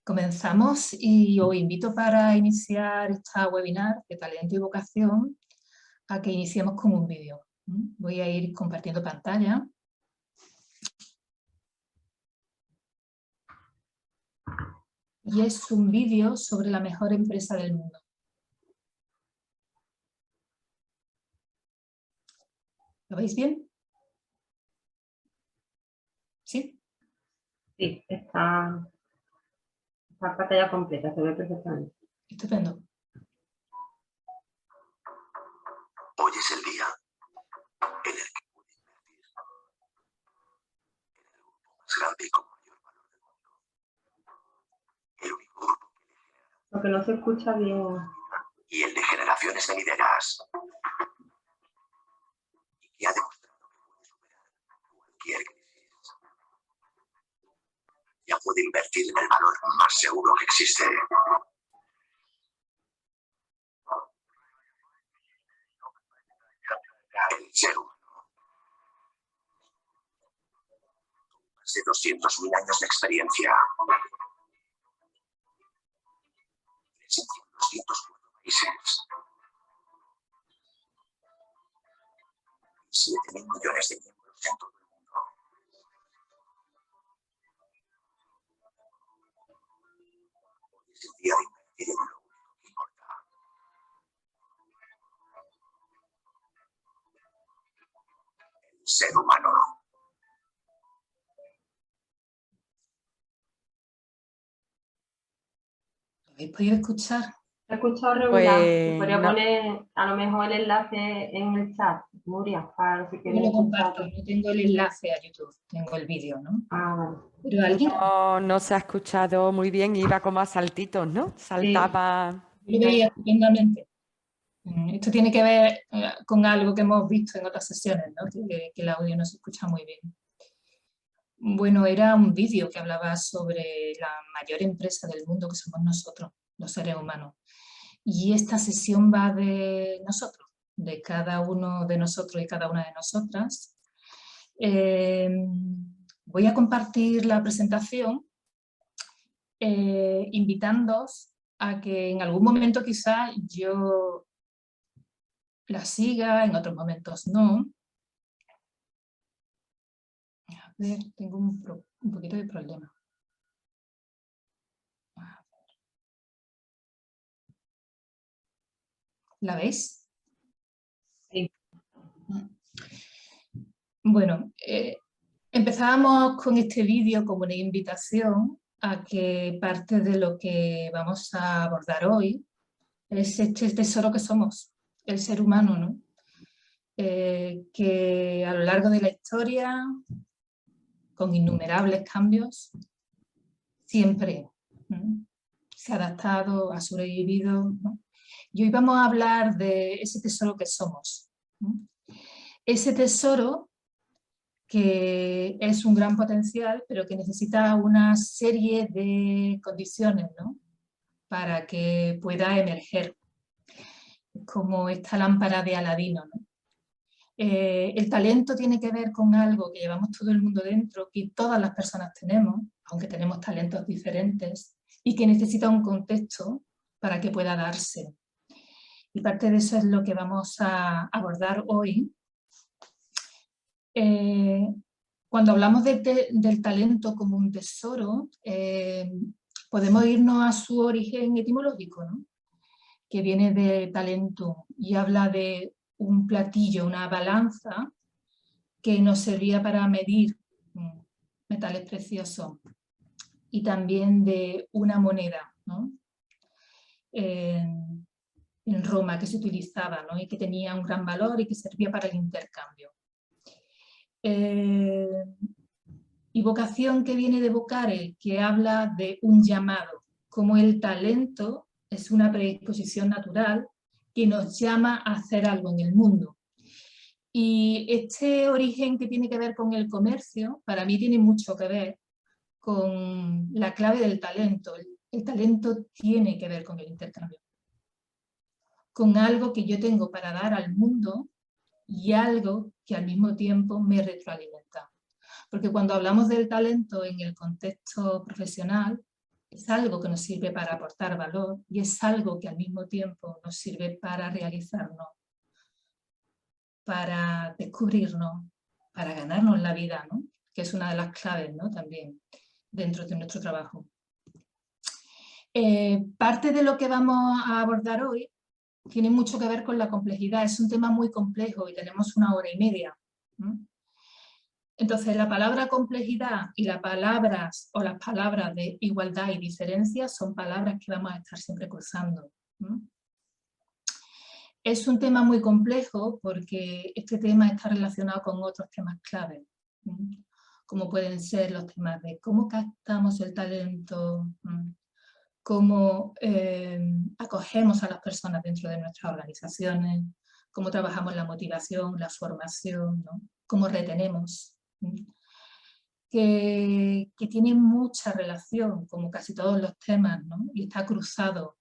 Comenzamos y os invito para iniciar esta webinar de talento y vocación a que iniciemos con un vídeo. Voy a ir compartiendo pantalla. Y es un vídeo sobre la mejor empresa del mundo. ¿Lo veis bien? ¿Sí? Sí, está pantalla completa, se ve perfectamente. Estupendo. Hoy es el día en el que pude invertir en el grupo más grande y con mayor valor del mundo. El único grupo que le genera Lo que no se escucha bien. y el de generaciones venideras. Y que ha demostrado que puede superar cualquier crisis. Ya puede invertir en el valor más seguro que existe. El ser humano. Más de 200.000 años de experiencia. Presencia en 204 países. 7.000 millones de miembros en todo el mundo. Hoy es el día de invertir en lo único que importa. El ser humano. ¿Lo habéis podido escuchar? Se ha escuchado regular. Pues, Se podría no. poner a lo mejor el enlace en el chat, Nuria, para si Yo quieres lo comparto, escucharlo. no tengo el enlace a YouTube, tengo el vídeo, ¿no? Ah, vale. Pero alguien No se ha escuchado muy bien, iba como a saltitos, ¿no? Saltaba. lo veía estupendamente. Esto tiene que ver con algo que hemos visto en otras sesiones, ¿no? Que el audio no se escucha muy bien. Bueno, era un vídeo que hablaba sobre la mayor empresa del mundo que somos nosotros, los seres humanos. Y esta sesión va de nosotros, de cada uno de nosotros y cada una de nosotras. Voy a compartir la presentación invitándoos a que en algún momento quizás yo la siga, en otros momentos no. A ver, tengo un poquito de problema. ¿La veis? Sí. Bueno, empezábamos con este vídeo como una invitación a que parte de lo que vamos a abordar hoy es este tesoro que somos, el ser humano, ¿no? Que a lo largo de la historia, con innumerables cambios, siempre se ha adaptado, ha sobrevivido, ¿no? Y hoy vamos a hablar de ese tesoro que somos, ¿no? Ese tesoro que es un gran potencial, pero que necesita una serie de condiciones, ¿no? Para que pueda emerger, como esta lámpara de Aladino, ¿no? El talento tiene que ver con algo que llevamos todo el mundo dentro, que todas las personas tenemos, aunque tenemos talentos diferentes, y que necesita un contexto para que pueda darse. Y parte de eso es lo que vamos a abordar hoy. Cuando hablamos del talento como un tesoro, podemos irnos a su origen etimológico, ¿no? Que viene de talento y habla de un platillo, una balanza que nos servía para medir metales preciosos, y también de una moneda, ¿no? En Roma, que se utilizaba, ¿no? Y que tenía un gran valor y que servía para el intercambio. Y vocación, que viene de vocare, que habla de un llamado, como el talento es una predisposición natural que nos llama a hacer algo en el mundo. Y este origen que tiene que ver con el comercio, para mí tiene mucho que ver con la clave del talento. El talento tiene que ver con el intercambio, con algo que yo tengo para dar al mundo y algo que al mismo tiempo me retroalimenta. Porque cuando hablamos del talento en el contexto profesional, es algo que nos sirve para aportar valor y es algo que al mismo tiempo nos sirve para realizarnos, para descubrirnos, para ganarnos la vida, ¿no? Que es una de las claves, ¿no? También dentro de nuestro trabajo. Parte de lo que vamos a abordar hoy tiene mucho que ver con la complejidad. Es un tema muy complejo y tenemos 1 hora y media. Entonces, la palabra complejidad y las palabras de igualdad y diferencia son palabras que vamos a estar siempre cruzando. Es un tema muy complejo porque este tema está relacionado con otros temas clave, como pueden ser los temas de cómo captamos el talento, cómo acogemos a las personas dentro de nuestras organizaciones, cómo trabajamos la motivación, la formación, ¿no? Cómo retenemos, que tiene mucha relación, como casi todos los temas, ¿no? Y está cruzado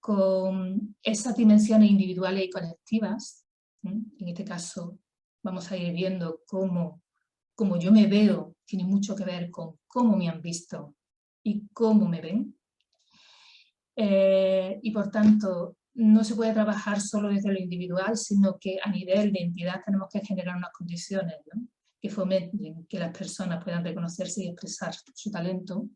con esas dimensiones individuales y colectivas. En este caso vamos a ir viendo cómo yo me veo tiene mucho que ver con cómo me han visto y cómo me ven. Y por tanto, no se puede trabajar solo desde lo individual, sino que a nivel de entidad tenemos que generar unas condiciones, ¿no? Que fomenten que las personas puedan reconocerse y expresar su talento.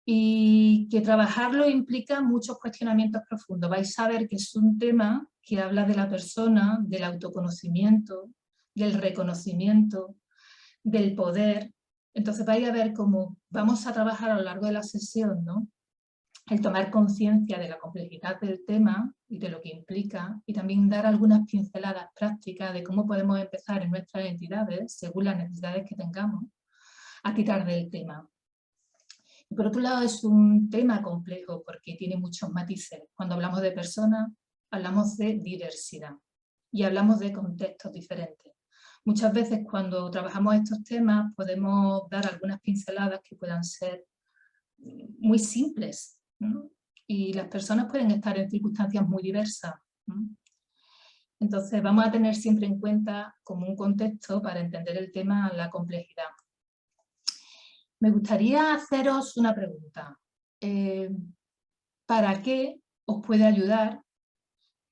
Y que trabajarlo implica muchos cuestionamientos profundos. Vais a ver que es un tema que habla de la persona, del autoconocimiento, del reconocimiento, del poder. Entonces vais a ver cómo vamos a trabajar a lo largo de la sesión, ¿no? El tomar conciencia de la complejidad del tema y de lo que implica, y también dar algunas pinceladas prácticas de cómo podemos empezar en nuestras entidades, según las necesidades que tengamos, a tirar del tema. Y por otro lado, es un tema complejo porque tiene muchos matices. Cuando hablamos de personas, hablamos de diversidad y hablamos de contextos diferentes. Muchas veces cuando trabajamos estos temas podemos dar algunas pinceladas que puedan ser muy simples, ¿no? Y las personas pueden estar en circunstancias muy diversas, ¿no? Entonces vamos a tener siempre en cuenta como un contexto para entender el tema, la complejidad. Me gustaría haceros una pregunta. ¿Para qué os puede ayudar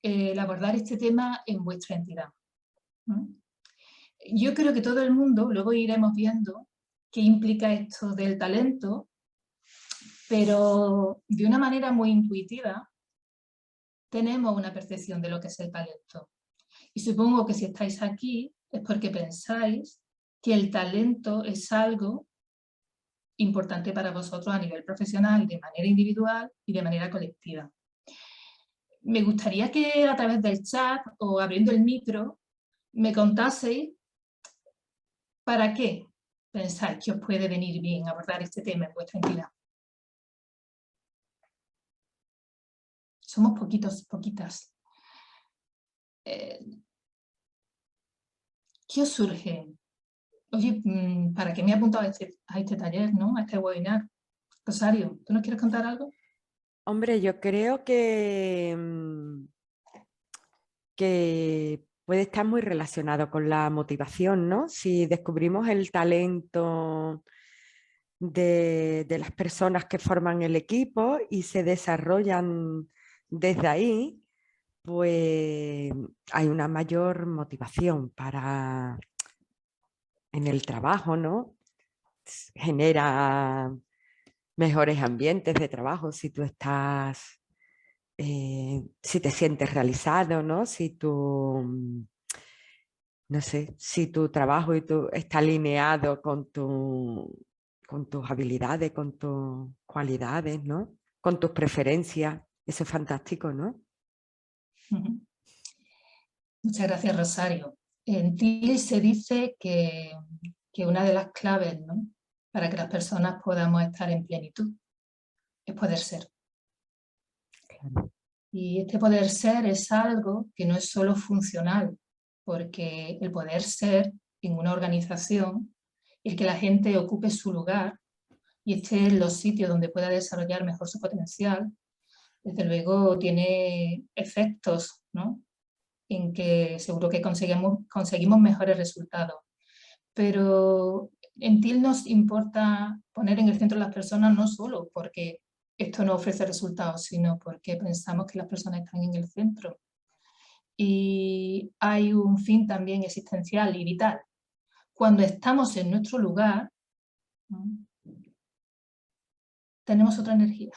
el abordar este tema en vuestra entidad? Yo creo que todo el mundo, luego iremos viendo qué implica esto del talento, pero de una manera muy intuitiva tenemos una percepción de lo que es el talento. Y supongo que si estáis aquí es porque pensáis que el talento es algo importante para vosotros a nivel profesional, de manera individual y de manera colectiva. Me gustaría que a través del chat o abriendo el micro me contaseis para qué pensáis que os puede venir bien abordar este tema en vuestra entidad. Somos poquitos, poquitas. ¿Qué os surge? Oye, ¿para qué me he apuntado a este taller, ¿no? A este webinar? Rosario, ¿tú nos quieres contar algo? Hombre, yo creo que puede estar muy relacionado con la motivación, ¿no? Si descubrimos el talento de las personas que forman el equipo y se desarrollan desde ahí, pues hay una mayor motivación en el trabajo, ¿no? Genera mejores ambientes de trabajo si tú estás, si te sientes realizado, ¿no? Si tú, no sé, si tu trabajo está alineado con tus habilidades, con tus cualidades, ¿no? Con tus preferencias. Eso es fantástico, ¿no? Muchas gracias, Rosario. En TIL se dice que una de las claves, ¿no?, para que las personas podamos estar en plenitud es poder ser. Y este poder ser es algo que no es solo funcional, porque el poder ser en una organización, el que la gente ocupe su lugar y esté en los sitios donde pueda desarrollar mejor su potencial, desde luego tiene efectos, ¿no?, en que seguro que conseguimos mejores resultados. Pero En TIL nos importa poner en el centro a las personas no solo porque esto no ofrece resultados, sino porque pensamos que las personas están en el centro. Y hay un fin también existencial y vital. Cuando estamos en nuestro lugar, tenemos otra energía,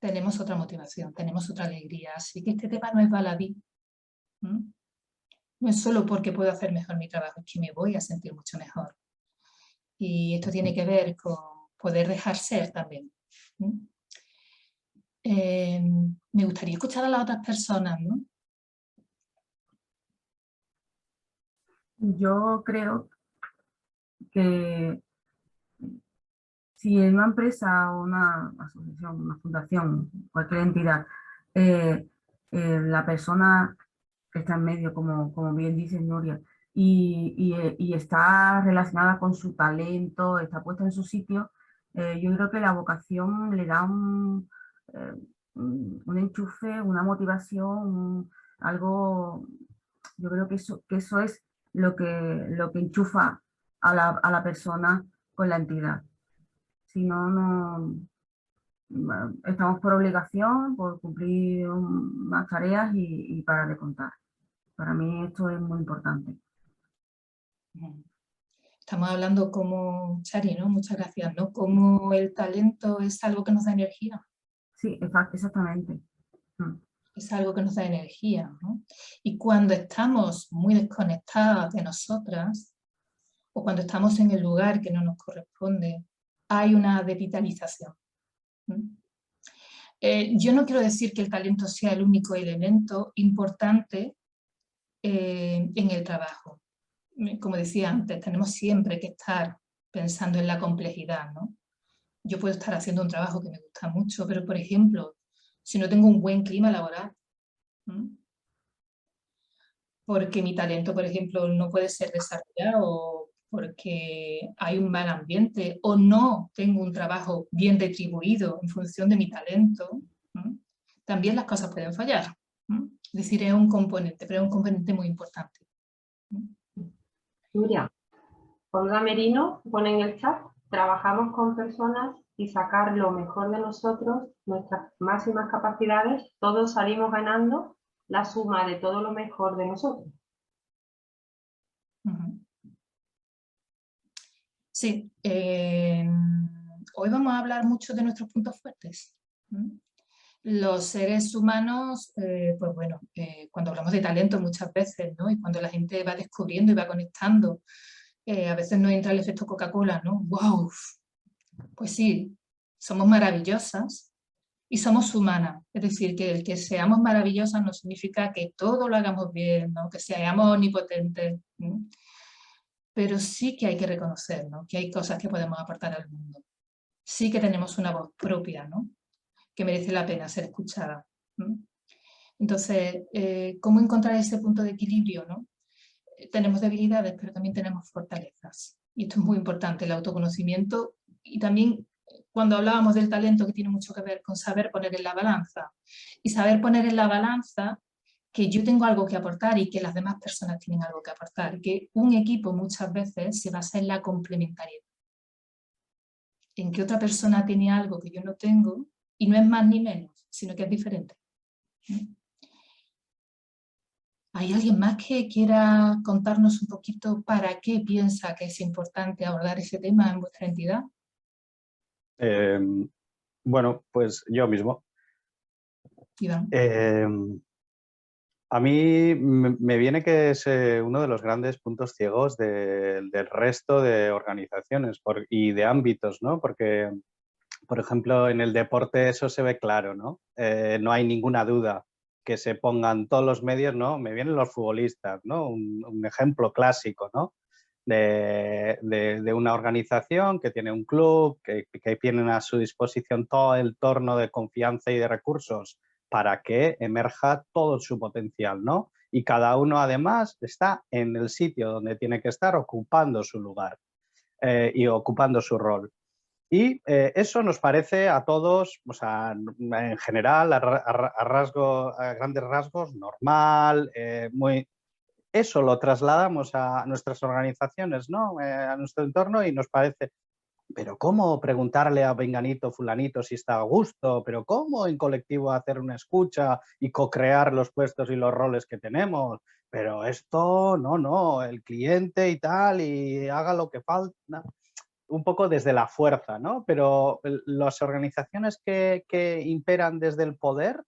tenemos otra motivación, tenemos otra alegría. Así que este tema no es baladí. No es solo porque puedo hacer mejor mi trabajo, es que me voy a sentir mucho mejor. Y esto tiene que ver con poder dejar ser también. Me gustaría escuchar a las otras personas, ¿no? Yo creo que si en una empresa o una asociación, una fundación, cualquier entidad, la persona que está en medio, como bien dice Nuria, y está relacionada con su talento, está puesta en su sitio, yo creo que la vocación le da un enchufe, una motivación, algo, yo creo que eso es lo que enchufa a la persona con la entidad. Si no estamos por obligación, por cumplir unas tareas y para de contar. Para mí esto es muy importante. Estamos hablando como, Chari, ¿no? Muchas gracias, ¿no? Como el talento es algo que nos da energía. Sí, exactamente. Es algo que nos da energía, ¿no? Y cuando estamos muy desconectadas de nosotras, o cuando estamos en el lugar que no nos corresponde, hay una devitalización. Yo no quiero decir que el talento sea el único elemento importante en el trabajo. Como decía antes, tenemos siempre que estar pensando en la complejidad, ¿no? Yo puedo estar haciendo un trabajo que me gusta mucho, pero, por ejemplo, si no tengo un buen clima laboral, porque mi talento, por ejemplo, no puede ser desarrollado, porque hay un mal ambiente, o no tengo un trabajo bien retribuido en función de mi talento, también las cosas pueden fallar. Es decir, es un componente, pero es un componente muy importante. Nuria, Olga Merino pone en el chat: trabajamos con personas y sacar lo mejor de nosotros, nuestras máximas capacidades, todos salimos ganando la suma de todo lo mejor de nosotros. Sí, hoy vamos a hablar mucho de nuestros puntos fuertes. Los seres humanos, pues bueno, cuando hablamos de talento muchas veces, ¿no? Y cuando la gente va descubriendo y va conectando, a veces nos entra el efecto Coca-Cola, ¿no? ¡Wow! Pues sí, somos maravillosas y somos humanas. Es decir, que el que seamos maravillosas no significa que todo lo hagamos bien, ¿no? Que seamos omnipotentes. Pero sí que hay que reconocer, ¿no? Que hay cosas que podemos aportar al mundo. Sí que tenemos una voz propia, ¿no? Que merece la pena ser escuchada. Entonces, ¿cómo encontrar ese punto de equilibrio, ¿no? Tenemos debilidades, pero también tenemos fortalezas. Y esto es muy importante, el autoconocimiento. Y también, cuando hablábamos del talento, que tiene mucho que ver con saber poner en la balanza. Y saber poner en la balanza que yo tengo algo que aportar y que las demás personas tienen algo que aportar. Que un equipo muchas veces se basa en la complementariedad. En que otra persona tiene algo que yo no tengo y no es más ni menos, sino que es diferente. ¿Hay alguien más que quiera contarnos un poquito para qué piensa que es importante abordar ese tema en vuestra entidad? Bueno, pues yo mismo. Iván. A mí me viene que es uno de los grandes puntos ciegos del resto de organizaciones y de ámbitos, ¿no? Porque, por ejemplo, en el deporte eso se ve claro, ¿no? No hay ninguna duda que se pongan todos los medios, ¿no? Me vienen los futbolistas, ¿no? Un ejemplo clásico, ¿no? De una organización que tiene un club, que tienen a su disposición todo el entorno de confianza y de recursos para que emerja todo su potencial, ¿no? Y cada uno además está en el sitio donde tiene que estar ocupando su lugar y ocupando su rol. Y eso nos parece a todos, o sea, en general, a grandes rasgos, normal, muy... eso lo trasladamos a nuestras organizaciones, ¿no? A nuestro entorno y nos parece, pero ¿cómo preguntarle a Venganito, Fulanito si está a gusto? ¿Pero cómo en colectivo hacer una escucha y co-crear los puestos y los roles que tenemos? Pero esto, no, el cliente y tal, y haga lo que falta. Un poco desde la fuerza, ¿no? Pero las organizaciones que imperan desde el poder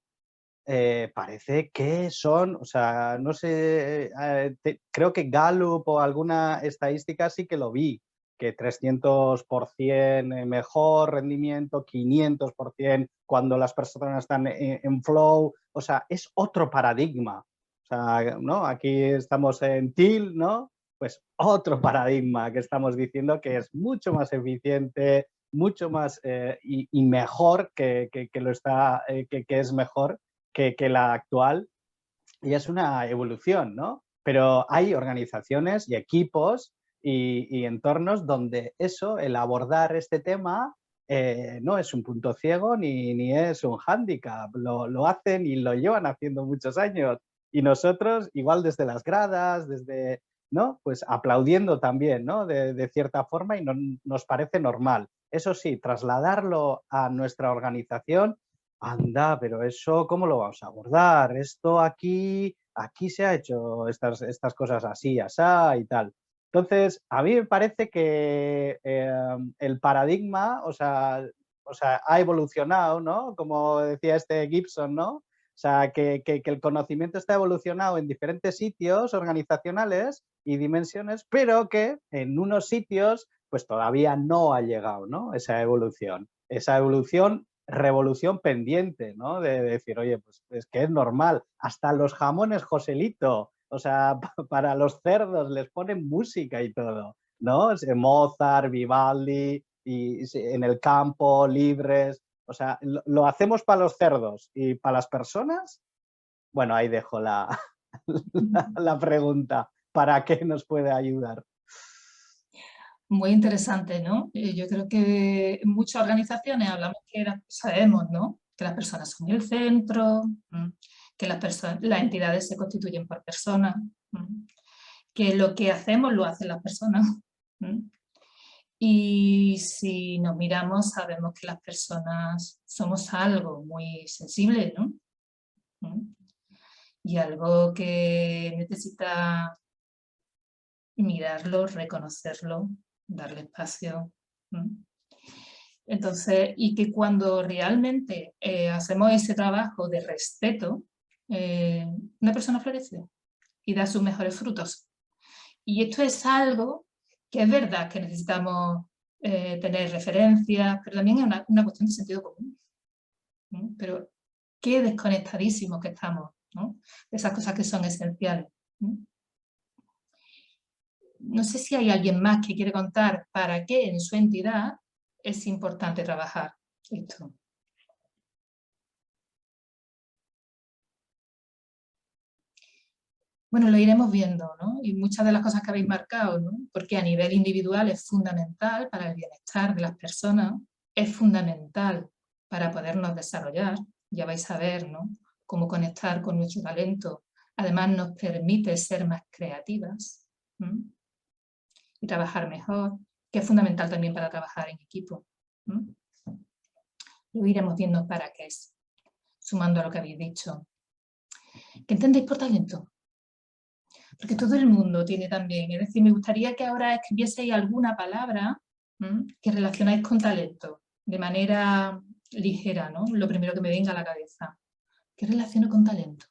parece que son, o sea, no sé, creo que Gallup o alguna estadística sí que lo vi, que 300% mejor rendimiento, 500% cuando las personas están en flow, o sea, es otro paradigma. O sea, ¿no? Aquí estamos en TIL, ¿no? Pues otro paradigma que estamos diciendo que es mucho más eficiente, mucho más y mejor que lo está, que es mejor que la actual, y es una evolución, ¿no? Pero hay organizaciones y equipos y entornos donde eso, el abordar este tema, no es un punto ciego ni es un hándicap. Lo hacen y lo llevan haciendo muchos años. Y nosotros, igual desde las gradas, desde, ¿no? Pues aplaudiendo también, ¿no? De cierta forma y nos parece normal. Eso sí, trasladarlo a nuestra organización, anda, pero eso, ¿cómo lo vamos a abordar? Esto aquí se ha hecho estas cosas así, asá y tal. Entonces, a mí me parece que el paradigma, o sea, ha evolucionado, ¿no? Como decía este Gibson, ¿no? O sea, que el conocimiento está evolucionado en diferentes sitios organizacionales y dimensiones, pero que en unos sitios pues todavía no ha llegado, ¿no? Esa evolución revolución pendiente, ¿no? De decir, oye, pues es que es normal, hasta los jamones Joselito, o sea, para los cerdos les ponen música y todo, ¿no? Mozart, Vivaldi, y en el campo, libres, o sea, lo hacemos para los cerdos y para las personas. Bueno, ahí dejo la pregunta, ¿para qué nos puede ayudar? Muy interesante, ¿no? Yo creo que en muchas organizaciones hablamos sabemos, ¿no? Que las personas son el centro, que las entidades se constituyen por personas, que lo que hacemos lo hacen las personas. Y si nos miramos sabemos que las personas somos algo muy sensible, ¿no? Y algo que necesita mirarlo, reconocerlo, darle espacio. Entonces, y que cuando realmente hacemos ese trabajo de respeto, una persona florece y da sus mejores frutos. Y esto es algo que es verdad que necesitamos tener referencias, pero también es una cuestión de sentido común. Pero qué desconectadísimos que estamos, ¿no? De esas cosas que son esenciales. No sé si hay alguien más que quiere contar para qué en su entidad es importante trabajar esto. Bueno, lo iremos viendo, ¿no? Y muchas de las cosas que habéis marcado, ¿no? Porque a nivel individual es fundamental para el bienestar de las personas, es fundamental para podernos desarrollar, ya vais a ver, ¿no? Cómo conectar con nuestro talento, además nos permite ser más creativas y trabajar mejor, que es fundamental también para trabajar en equipo. Lo iremos viendo para qué es, sumando a lo que habéis dicho. ¿Qué entendéis por talento? Porque todo el mundo tiene también, es decir, me gustaría que ahora escribieseis alguna palabra que relacionáis con talento, de manera ligera, ¿no? Lo primero que me venga a la cabeza. ¿Qué relaciono con talento?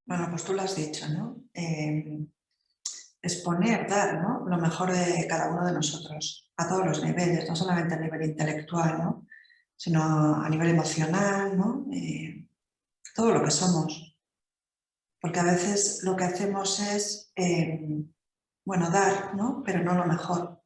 Bueno, pues tú lo has dicho, ¿no? Exponer, dar, ¿no? Lo mejor de cada uno de nosotros, a todos los niveles, no solamente a nivel intelectual, ¿no? Sino a nivel emocional, ¿no? Todo lo que somos. Porque a veces lo que hacemos es, bueno, dar, ¿no? Pero no lo mejor.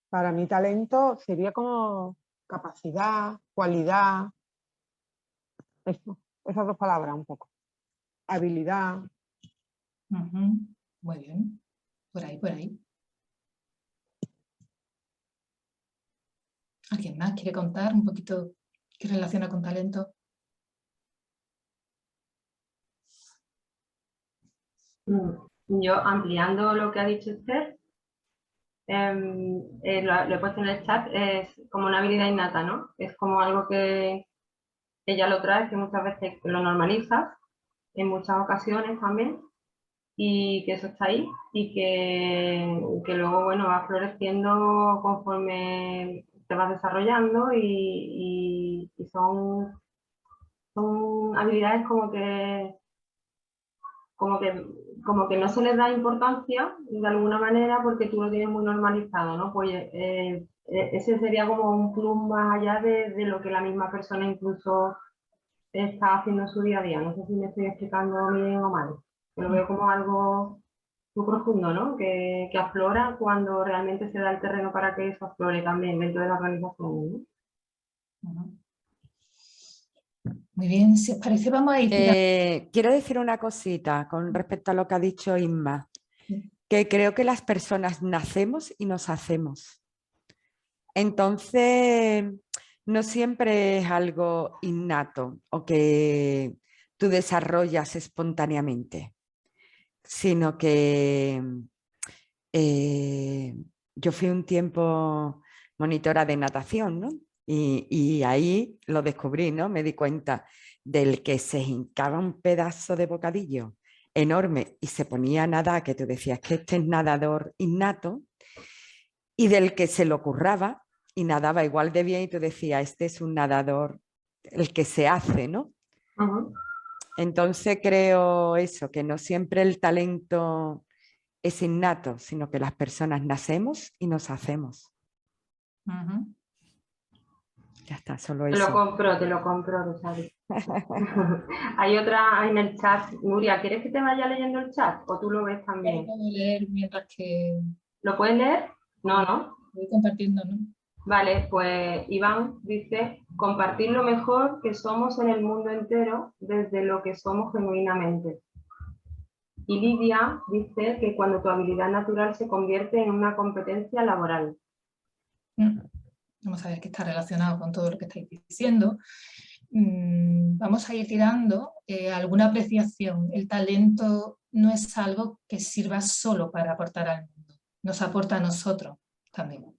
Para mí talento sería como capacidad, cualidad, esas dos palabras un poco. Habilidad. Muy bien, por ahí, por ahí. ¿Alguien más quiere contar un poquito qué relaciona con talento? Yo, ampliando lo que ha dicho Esther, lo he puesto en el chat, es como una habilidad innata, ¿no? Es como algo que ella lo trae, que muchas veces lo normalizas, en muchas ocasiones también, y que eso está ahí, y que luego, bueno, va floreciendo conforme te vas desarrollando, y son habilidades como que, como que no se les da importancia de alguna manera porque tú lo tienes muy normalizado, ¿no? Pues ese sería como un plus más allá de lo que la misma persona incluso está haciendo en su día a día. No sé si me estoy explicando bien o mal. Yo lo veo como algo muy profundo, ¿no? Que aflora cuando realmente se da el terreno para que eso aflore también dentro de la organización, ¿no? Muy bien, si os parece vamos a ir tirando. Quiero decir una cosita con respecto a lo que ha dicho Inma, que creo que las personas nacemos y nos hacemos. Entonces, no siempre es algo innato o que tú desarrollas espontáneamente, sino que yo fui un tiempo monitora de natación, ¿no? Y ahí lo descubrí, ¿no? Me di cuenta del que se hincaba un pedazo de bocadillo enorme y se ponía a nadar, que tú decías que este es nadador innato, y del que se lo curraba y nadaba igual de bien y tú decías, este es un nadador, el que se hace, ¿no? Entonces creo eso, que no siempre el talento es innato, sino que las personas nacemos y nos hacemos. Ya está, solo eso. Te lo compro, Rosario. Hay otra en el chat. Nuria, ¿quieres que te vaya leyendo el chat o tú lo ves también? Puedo leer mientras que... ¿Lo puedes leer? No. Voy compartiendo, ¿no? Vale, pues Iván dice, compartir lo mejor que somos en el mundo entero desde lo que somos genuinamente. Y Lidia dice que cuando tu habilidad natural se convierte en una competencia laboral. Vamos a ver qué está relacionado con todo lo que estáis diciendo. Vamos a ir tirando alguna apreciación. El talento no es algo que sirva solo para aportar al mundo, nos aporta a nosotros también.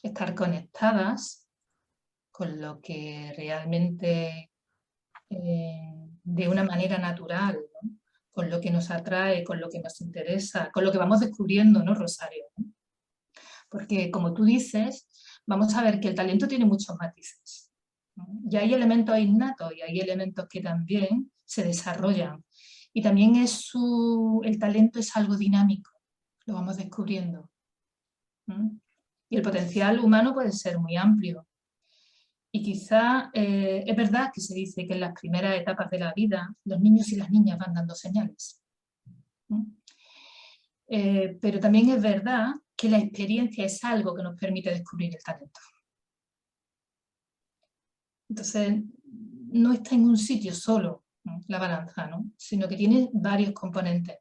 Estar conectadas con lo que realmente de una manera natural, ¿no? Con lo que nos atrae, con lo que nos interesa, con lo que vamos descubriendo, ¿no, Rosario? Porque, como tú dices, vamos a ver que el talento tiene muchos matices, ¿no? Y hay elementos innatos y hay elementos que también se desarrollan. Y también el talento es algo dinámico, lo vamos descubriendo, ¿no? Y el potencial humano puede ser muy amplio. Y quizá es verdad que se dice que en las primeras etapas de la vida los niños y las niñas van dando señales, ¿no? Pero también es verdad que la experiencia es algo que nos permite descubrir el talento. Entonces, no está en un sitio solo, ¿no?, la balanza, ¿no?, sino que tiene varios componentes.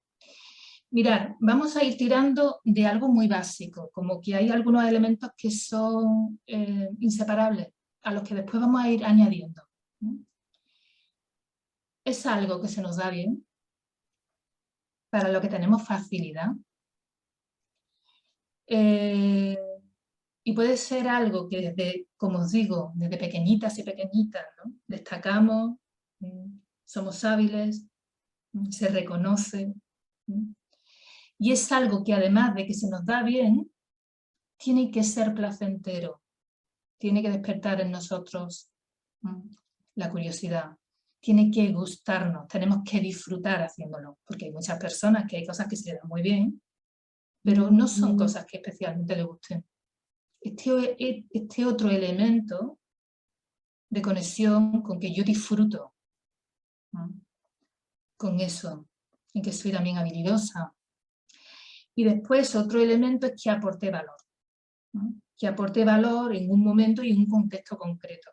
Mirad, vamos a ir tirando de algo muy básico, como que hay algunos elementos que son inseparables, a los que después vamos a ir añadiendo, ¿no? Es algo que se nos da bien, para lo que tenemos facilidad, y puede ser algo que desde, como os digo, desde pequeñitas y pequeñitas, ¿no?, destacamos, somos hábiles, se reconoce, y es algo que además de que se nos da bien, tiene que ser placentero, tiene que despertar en nosotros la curiosidad, tiene que gustarnos, tenemos que disfrutar haciéndolo, porque hay muchas personas que hay cosas que se les dan muy bien, pero no son cosas que especialmente les gusten. Este otro elemento de conexión con que yo disfruto, ¿no?, con eso, en que soy también habilidosa. Y después otro elemento es que aporte valor, ¿no?, que aporte valor en un momento y en un contexto concreto.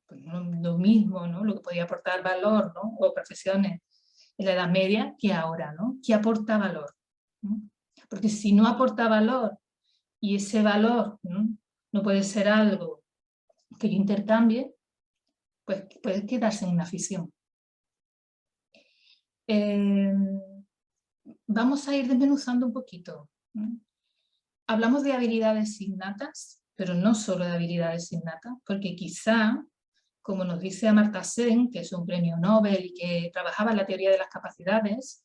Pues no lo mismo, ¿no?, lo que podía aportar valor, ¿no?, o profesiones en la Edad Media que ahora, ¿no?, que aporta valor, ¿no? Porque si no aporta valor y ese valor, ¿no?, No puede ser algo que yo intercambie, pues puede quedarse en una afición. Vamos a ir desmenuzando un poquito. Hablamos de habilidades innatas, pero no solo de habilidades innatas, porque quizá, como nos dice Amartya Sen, que es un premio Nobel y que trabajaba en la teoría de las capacidades,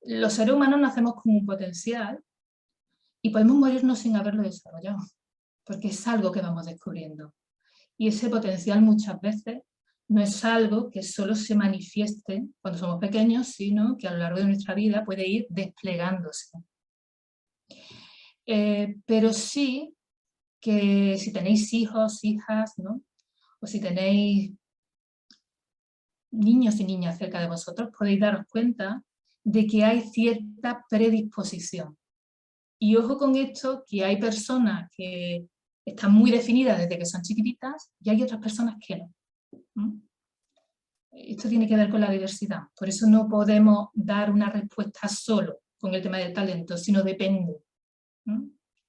los seres humanos nacemos con un potencial y podemos morirnos sin haberlo desarrollado, porque es algo que vamos descubriendo. Y ese potencial muchas veces no es algo que solo se manifieste cuando somos pequeños, sino que a lo largo de nuestra vida puede ir desplegándose. Pero sí que si tenéis hijos, hijas, ¿no? O si tenéis niños y niñas cerca de vosotros, podéis daros cuenta de que hay cierta predisposición. Y ojo con esto, que hay personas que están muy definidas desde que son chiquititas y hay otras personas que no. Esto tiene que ver con la diversidad. Por eso no podemos dar una respuesta solo con el tema del talento, sino depende.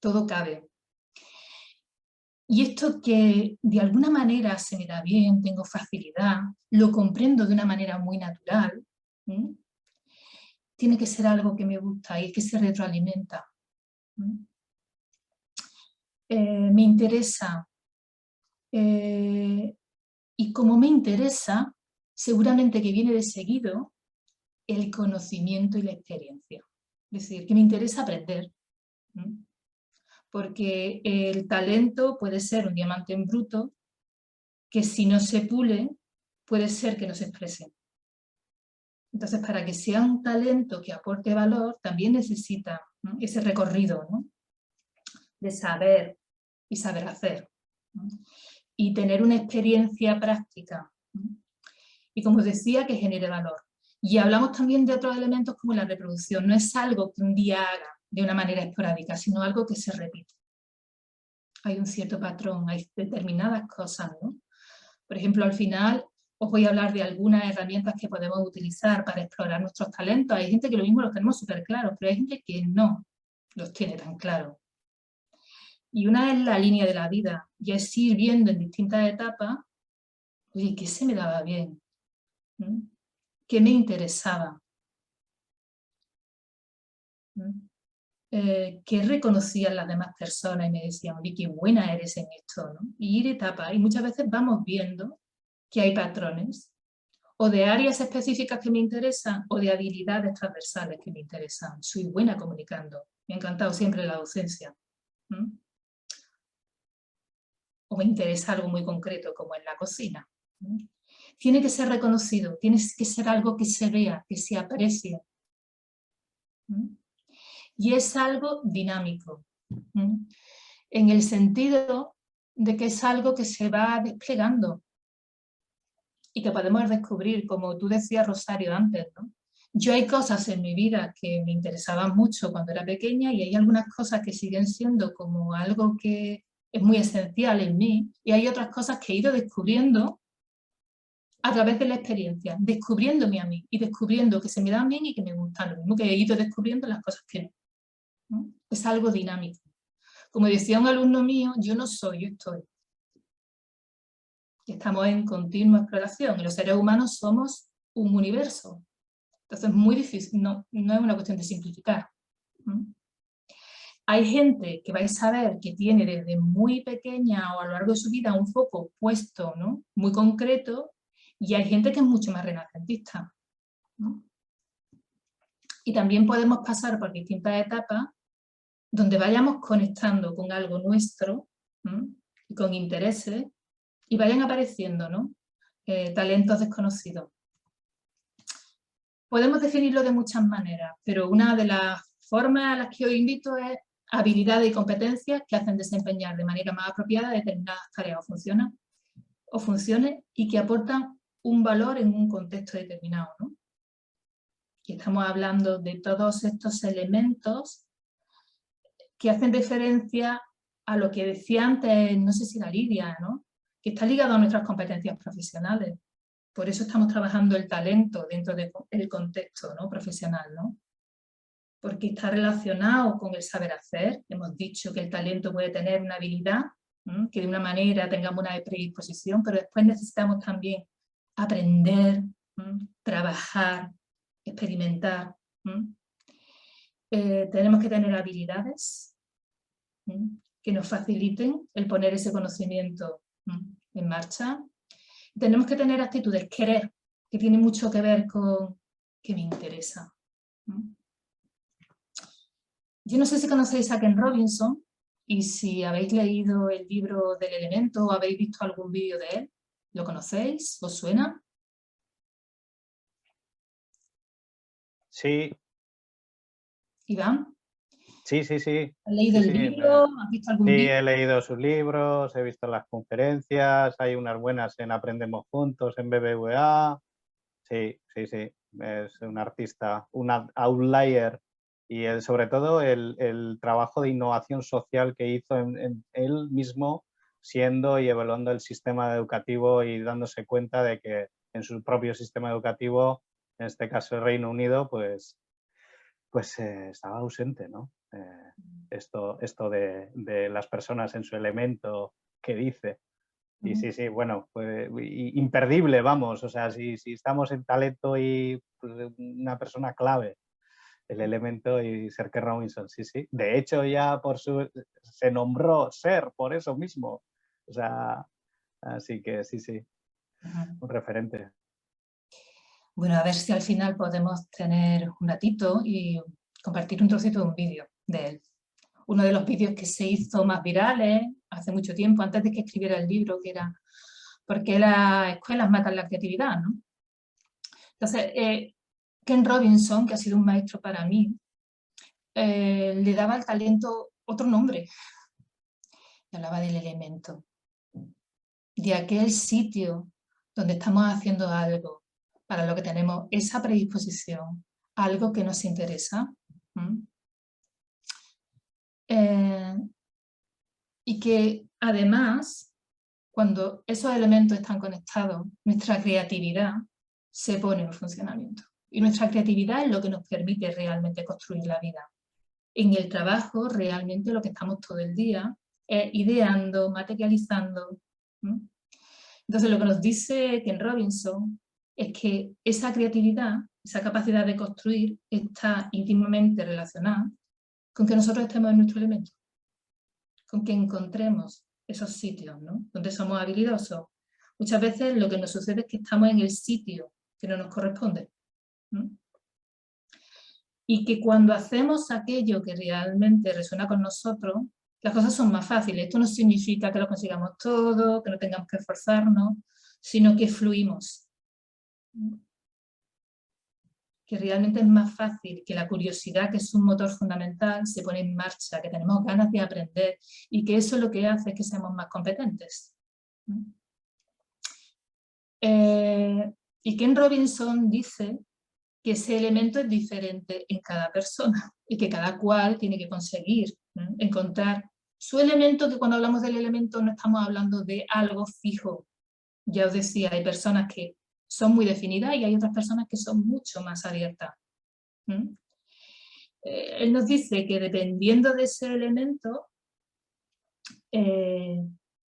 Todo cabe. Y esto que de alguna manera se me da bien, tengo facilidad, lo comprendo de una manera muy natural, tiene que ser algo que me gusta y que se retroalimenta. Me interesa. Y como me interesa, seguramente que viene de seguido el conocimiento y la experiencia. Es decir, que me interesa aprender. Porque el talento puede ser un diamante en bruto que si no se pule, puede ser que no se exprese. Entonces, para que sea un talento que aporte valor, también necesita, ¿no?, ese recorrido, ¿no?, de saber y saber hacer, ¿no?, y tener una experiencia práctica, ¿no?, y como os decía, que genere valor. Y hablamos también de otros elementos como la reproducción. No es algo que un día haga de una manera esporádica, sino algo que se repite. Hay un cierto patrón, hay determinadas cosas, ¿no? Por ejemplo, al final os voy a hablar de algunas herramientas que podemos utilizar para explorar nuestros talentos. Hay gente que lo mismo los tenemos súper claros, pero hay gente que no los tiene tan claros. Y una es la línea de la vida, y es ir viendo en distintas etapas, oye, ¿qué se me daba bien? ¿Qué me interesaba? Que reconocían las demás personas y me decían, oye, qué buena eres en esto, ¿no? Y ir etapas, y muchas veces vamos viendo que hay patrones, o de áreas específicas que me interesan, o de habilidades transversales que me interesan. Soy buena comunicando, me ha encantado siempre la docencia. O me interesa algo muy concreto, como en la cocina. Tiene que ser reconocido, tiene que ser algo que se vea, que se aprecie. Y es algo dinámico, en el sentido de que es algo que se va desplegando y que podemos descubrir, como tú decías, Rosario, antes, ¿no? Yo hay cosas en mi vida que me interesaban mucho cuando era pequeña y hay algunas cosas que siguen siendo como algo que es muy esencial en mí, y hay otras cosas que he ido descubriendo a través de la experiencia, descubriéndome a mí y descubriendo que se me dan bien y que me gustan, lo mismo que he ido descubriendo las cosas que no. Es algo dinámico. Como decía un alumno mío, yo no soy, yo estoy. Estamos en continua exploración y los seres humanos somos un universo. Entonces es muy difícil, no es una cuestión de simplificar. Hay gente que vais a ver que tiene desde muy pequeña o a lo largo de su vida un foco puesto, ¿no?, muy concreto, y hay gente que es mucho más renacentista, ¿no? Y también podemos pasar por distintas etapas donde vayamos conectando con algo nuestro, y con intereses, y vayan apareciendo, ¿no?, talentos desconocidos. Podemos definirlo de muchas maneras, pero una de las formas a las que os invito es habilidades y competencias que hacen desempeñar de manera más apropiada determinadas tareas o funciones y que aportan un valor en un contexto determinado, ¿no? Y estamos hablando de todos estos elementos que hacen referencia a lo que decía antes, no sé si era Lidia, ¿no?, que está ligado a nuestras competencias profesionales. Por eso estamos trabajando el talento dentro del contexto, ¿no?, profesional, ¿no? Porque está relacionado con el saber hacer. Hemos dicho que el talento puede tener una habilidad, que de una manera tengamos una predisposición, pero después necesitamos también aprender, trabajar, experimentar. Tenemos que tener habilidades que nos faciliten el poner ese conocimiento en marcha. Tenemos que tener actitudes, querer, que tiene mucho que ver con que me interesa. Yo no sé si conocéis a Ken Robinson y si habéis leído el libro del elemento o habéis visto algún vídeo de él. ¿Lo conocéis? ¿Os suena? Sí. ¿Iván? Sí. ¿Has leído el libro? ¿Has visto algún vídeo? Sí, he leído sus libros, he visto las conferencias, hay unas buenas en Aprendemos Juntos, en BBVA. Sí. Es un artista, un outlier y sobre todo el trabajo de innovación social que hizo en él mismo, siendo y evaluando el sistema educativo y dándose cuenta de que en su propio sistema educativo, en este caso el Reino Unido, pues estaba ausente, ¿no? Esto de las personas en su elemento que dice. Y sí, bueno, pues, imperdible, vamos, o sea, si estamos en talento y pues, una persona clave, el elemento y Sir Ken Robinson, sí. De hecho, ya se nombró Ser por eso mismo, o sea, así que sí, un referente. Bueno, a ver si al final podemos tener un ratito y compartir un trocito de un vídeo de él. Uno de los vídeos que se hizo más virales hace mucho tiempo, antes de que escribiera el libro, que era ¿por qué las escuelas matan la creatividad?, ¿no? Entonces, Ken Robinson, que ha sido un maestro para mí, le daba al talento otro nombre. Y hablaba del elemento, de aquel sitio donde estamos haciendo algo para lo que tenemos esa predisposición, algo que nos interesa. Y que además, cuando esos elementos están conectados, nuestra creatividad se pone en funcionamiento. Y nuestra creatividad es lo que nos permite realmente construir la vida. En el trabajo, realmente lo que estamos todo el día es ideando, materializando. Entonces, lo que nos dice Ken Robinson es que esa creatividad, esa capacidad de construir, está íntimamente relacionada con que nosotros estemos en nuestro elemento, con que encontremos esos sitios, ¿no?, donde somos habilidosos. Muchas veces lo que nos sucede es que estamos en el sitio que no nos corresponde. Y que cuando hacemos aquello que realmente resuena con nosotros, las cosas son más fáciles. Esto no significa que lo consigamos todo, que no tengamos que esforzarnos, sino que fluimos. Que realmente es más fácil, que la curiosidad, que es un motor fundamental, se pone en marcha, que tenemos ganas de aprender y que eso lo que hace es que seamos más competentes. Y Ken Robinson dice que ese elemento es diferente en cada persona y que cada cual tiene que conseguir encontrar su elemento, que cuando hablamos del elemento no estamos hablando de algo fijo. Ya os decía, hay personas que son muy definidas y hay otras personas que son mucho más abiertas. Él nos dice que dependiendo de ese elemento,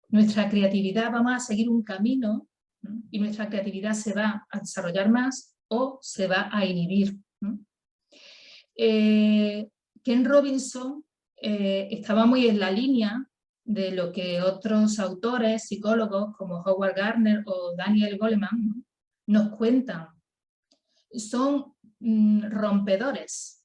nuestra creatividad, vamos a seguir un camino y nuestra creatividad se va a desarrollar más o se va a inhibir. Ken Robinson estaba muy en la línea de lo que otros autores, psicólogos como Howard Gardner o Daniel Goleman nos cuentan. Son rompedores.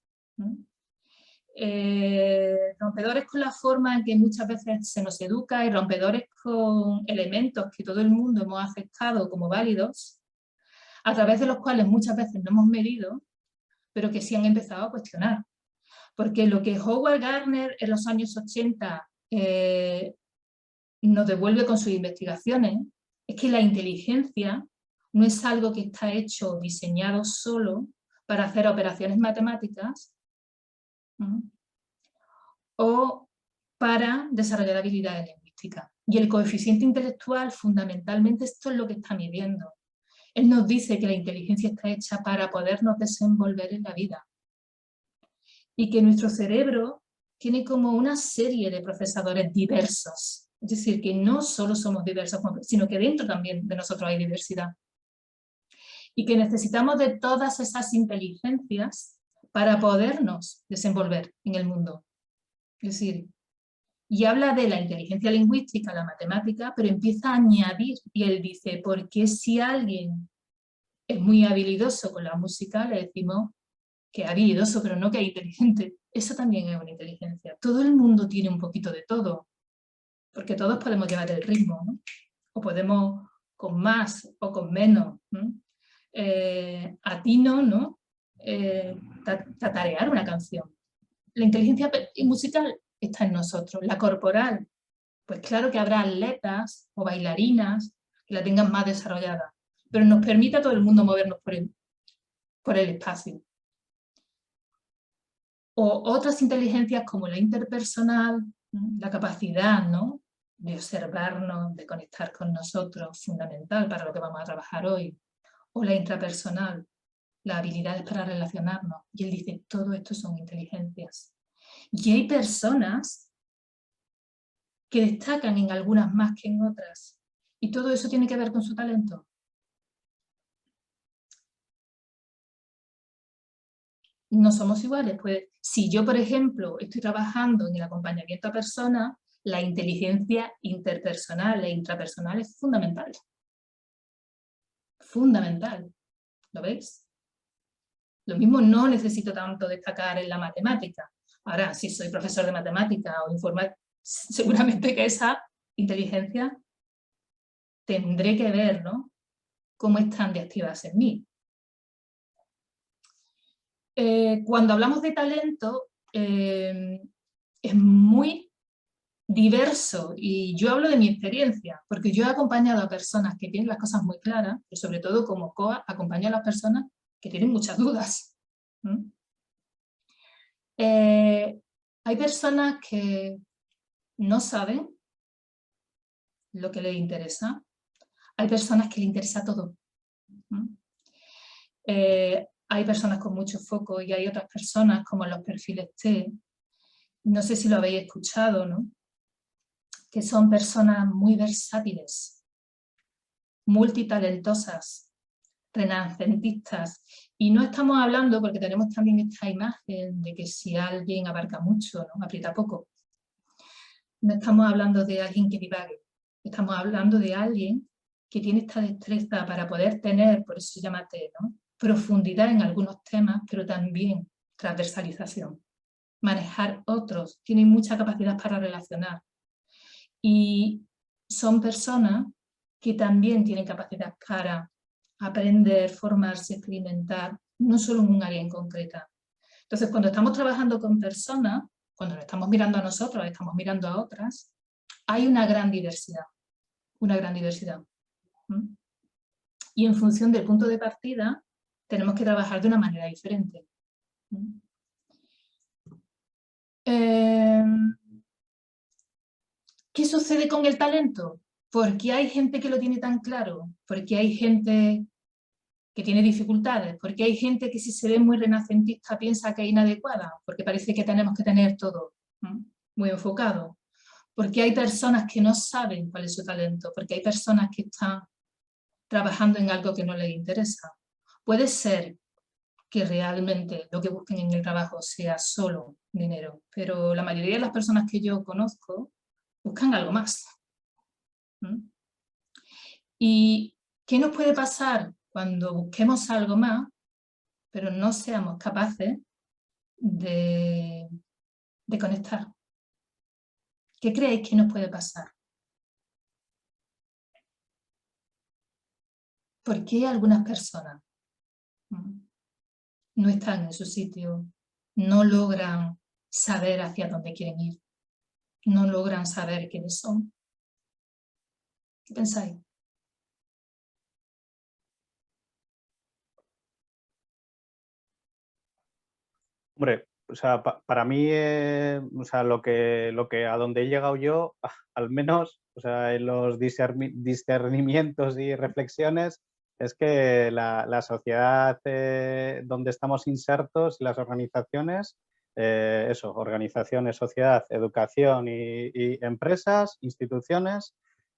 Rompedores con la forma en que muchas veces se nos educa y rompedores con elementos que todo el mundo hemos aceptado como válidos, a través de los cuales muchas veces no hemos medido, pero que sí han empezado a cuestionar. Porque lo que Howard Gardner en los años 80 nos devuelve con sus investigaciones es que la inteligencia no es algo que está hecho o diseñado solo para hacer operaciones matemáticas o para desarrollar habilidades lingüísticas. Y el coeficiente intelectual, fundamentalmente, esto es lo que está midiendo. Él nos dice que la inteligencia está hecha para podernos desenvolver en la vida. Y que nuestro cerebro tiene como una serie de procesadores diversos. Es decir, que no solo somos diversos, sino que dentro también de nosotros hay diversidad. Y que necesitamos de todas esas inteligencias para podernos desenvolver en el mundo. Es decir, y habla de la inteligencia lingüística, la matemática, pero empieza a añadir, y él dice, ¿por qué si alguien es muy habilidoso con la música, le decimos que es habilidoso, pero no que es inteligente? Eso también es una inteligencia. Todo el mundo tiene un poquito de todo, porque todos podemos llevar el ritmo, ¿no? O podemos con más o con menos, ¿no? Atino, ¿no? Tatarear una canción. La inteligencia musical está en nosotros. La corporal, pues claro que habrá atletas o bailarinas que la tengan más desarrollada, pero nos permite a todo el mundo movernos por el espacio. O otras inteligencias como la interpersonal, ¿no? La capacidad, ¿no?, de observarnos, de conectar con nosotros, fundamental para lo que vamos a trabajar hoy. O la intrapersonal, las habilidades para relacionarnos. Y él dice, todo esto son inteligencias. Y hay personas que destacan en algunas más que en otras. Y todo eso tiene que ver con su talento. No somos iguales. Pues si yo, por ejemplo, estoy trabajando en el acompañamiento a personas, la inteligencia interpersonal e intrapersonal es fundamental. Fundamental. ¿Lo veis? Lo mismo no necesito tanto destacar en la matemática. Ahora, si soy profesor de matemática o informática, seguramente que esa inteligencia tendré que ver, ¿no?, cómo están de activas en mí. Cuando hablamos de talento, es muy diverso, y yo hablo de mi experiencia, porque yo he acompañado a personas que tienen las cosas muy claras, pero sobre todo como COA acompaño a las personas que tienen muchas dudas. Hay personas que no saben lo que les interesa, hay personas que les interesa todo. Hay personas con mucho foco y hay otras personas como los perfiles T, no sé si lo habéis escuchado, ¿no?, que son personas muy versátiles, multitalentosas, renacentistas. Y no estamos hablando, porque tenemos también esta imagen de que si alguien abarca mucho, ¿no?, aprieta poco. No estamos hablando de alguien que divague, estamos hablando de alguien que tiene esta destreza para poder tener, por eso se llama T, ¿no?, profundidad en algunos temas, pero también transversalización. Manejar otros, tienen mucha capacidad para relacionar. Y son personas que también tienen capacidad para aprender, formarse, experimentar, no solo en un área en concreta. Entonces, cuando estamos trabajando con personas, cuando nos estamos mirando a nosotros, estamos mirando a otras, hay una gran diversidad, una gran diversidad. Y en función del punto de partida, tenemos que trabajar de una manera diferente. ¿Qué sucede con el talento? ¿Por qué hay gente que lo tiene tan claro? ¿Por qué hay gente que tiene dificultades? ¿Por qué hay gente que si se ve muy renacentista piensa que es inadecuada? Porque parece que tenemos que tener todo muy enfocado. ¿Por qué hay personas que no saben cuál es su talento? Porque hay personas que están trabajando en algo que no les interesa. Puede ser que realmente lo que busquen en el trabajo sea solo dinero, pero la mayoría de las personas que yo conozco buscan algo más. ¿Y qué nos puede pasar cuando busquemos algo más, pero no seamos capaces de conectar? ¿Qué creéis que nos puede pasar? ¿Por qué algunas personas no están en su sitio, no logran saber hacia dónde quieren ir, no logran saber quiénes son? ¿Qué pensáis? Hombre, o sea, para mí, o sea, lo que a donde he llegado yo, al menos, o sea, en los discernimientos y reflexiones, es que la sociedad donde estamos insertos, las organizaciones, eso, organizaciones, sociedad, educación y empresas, instituciones,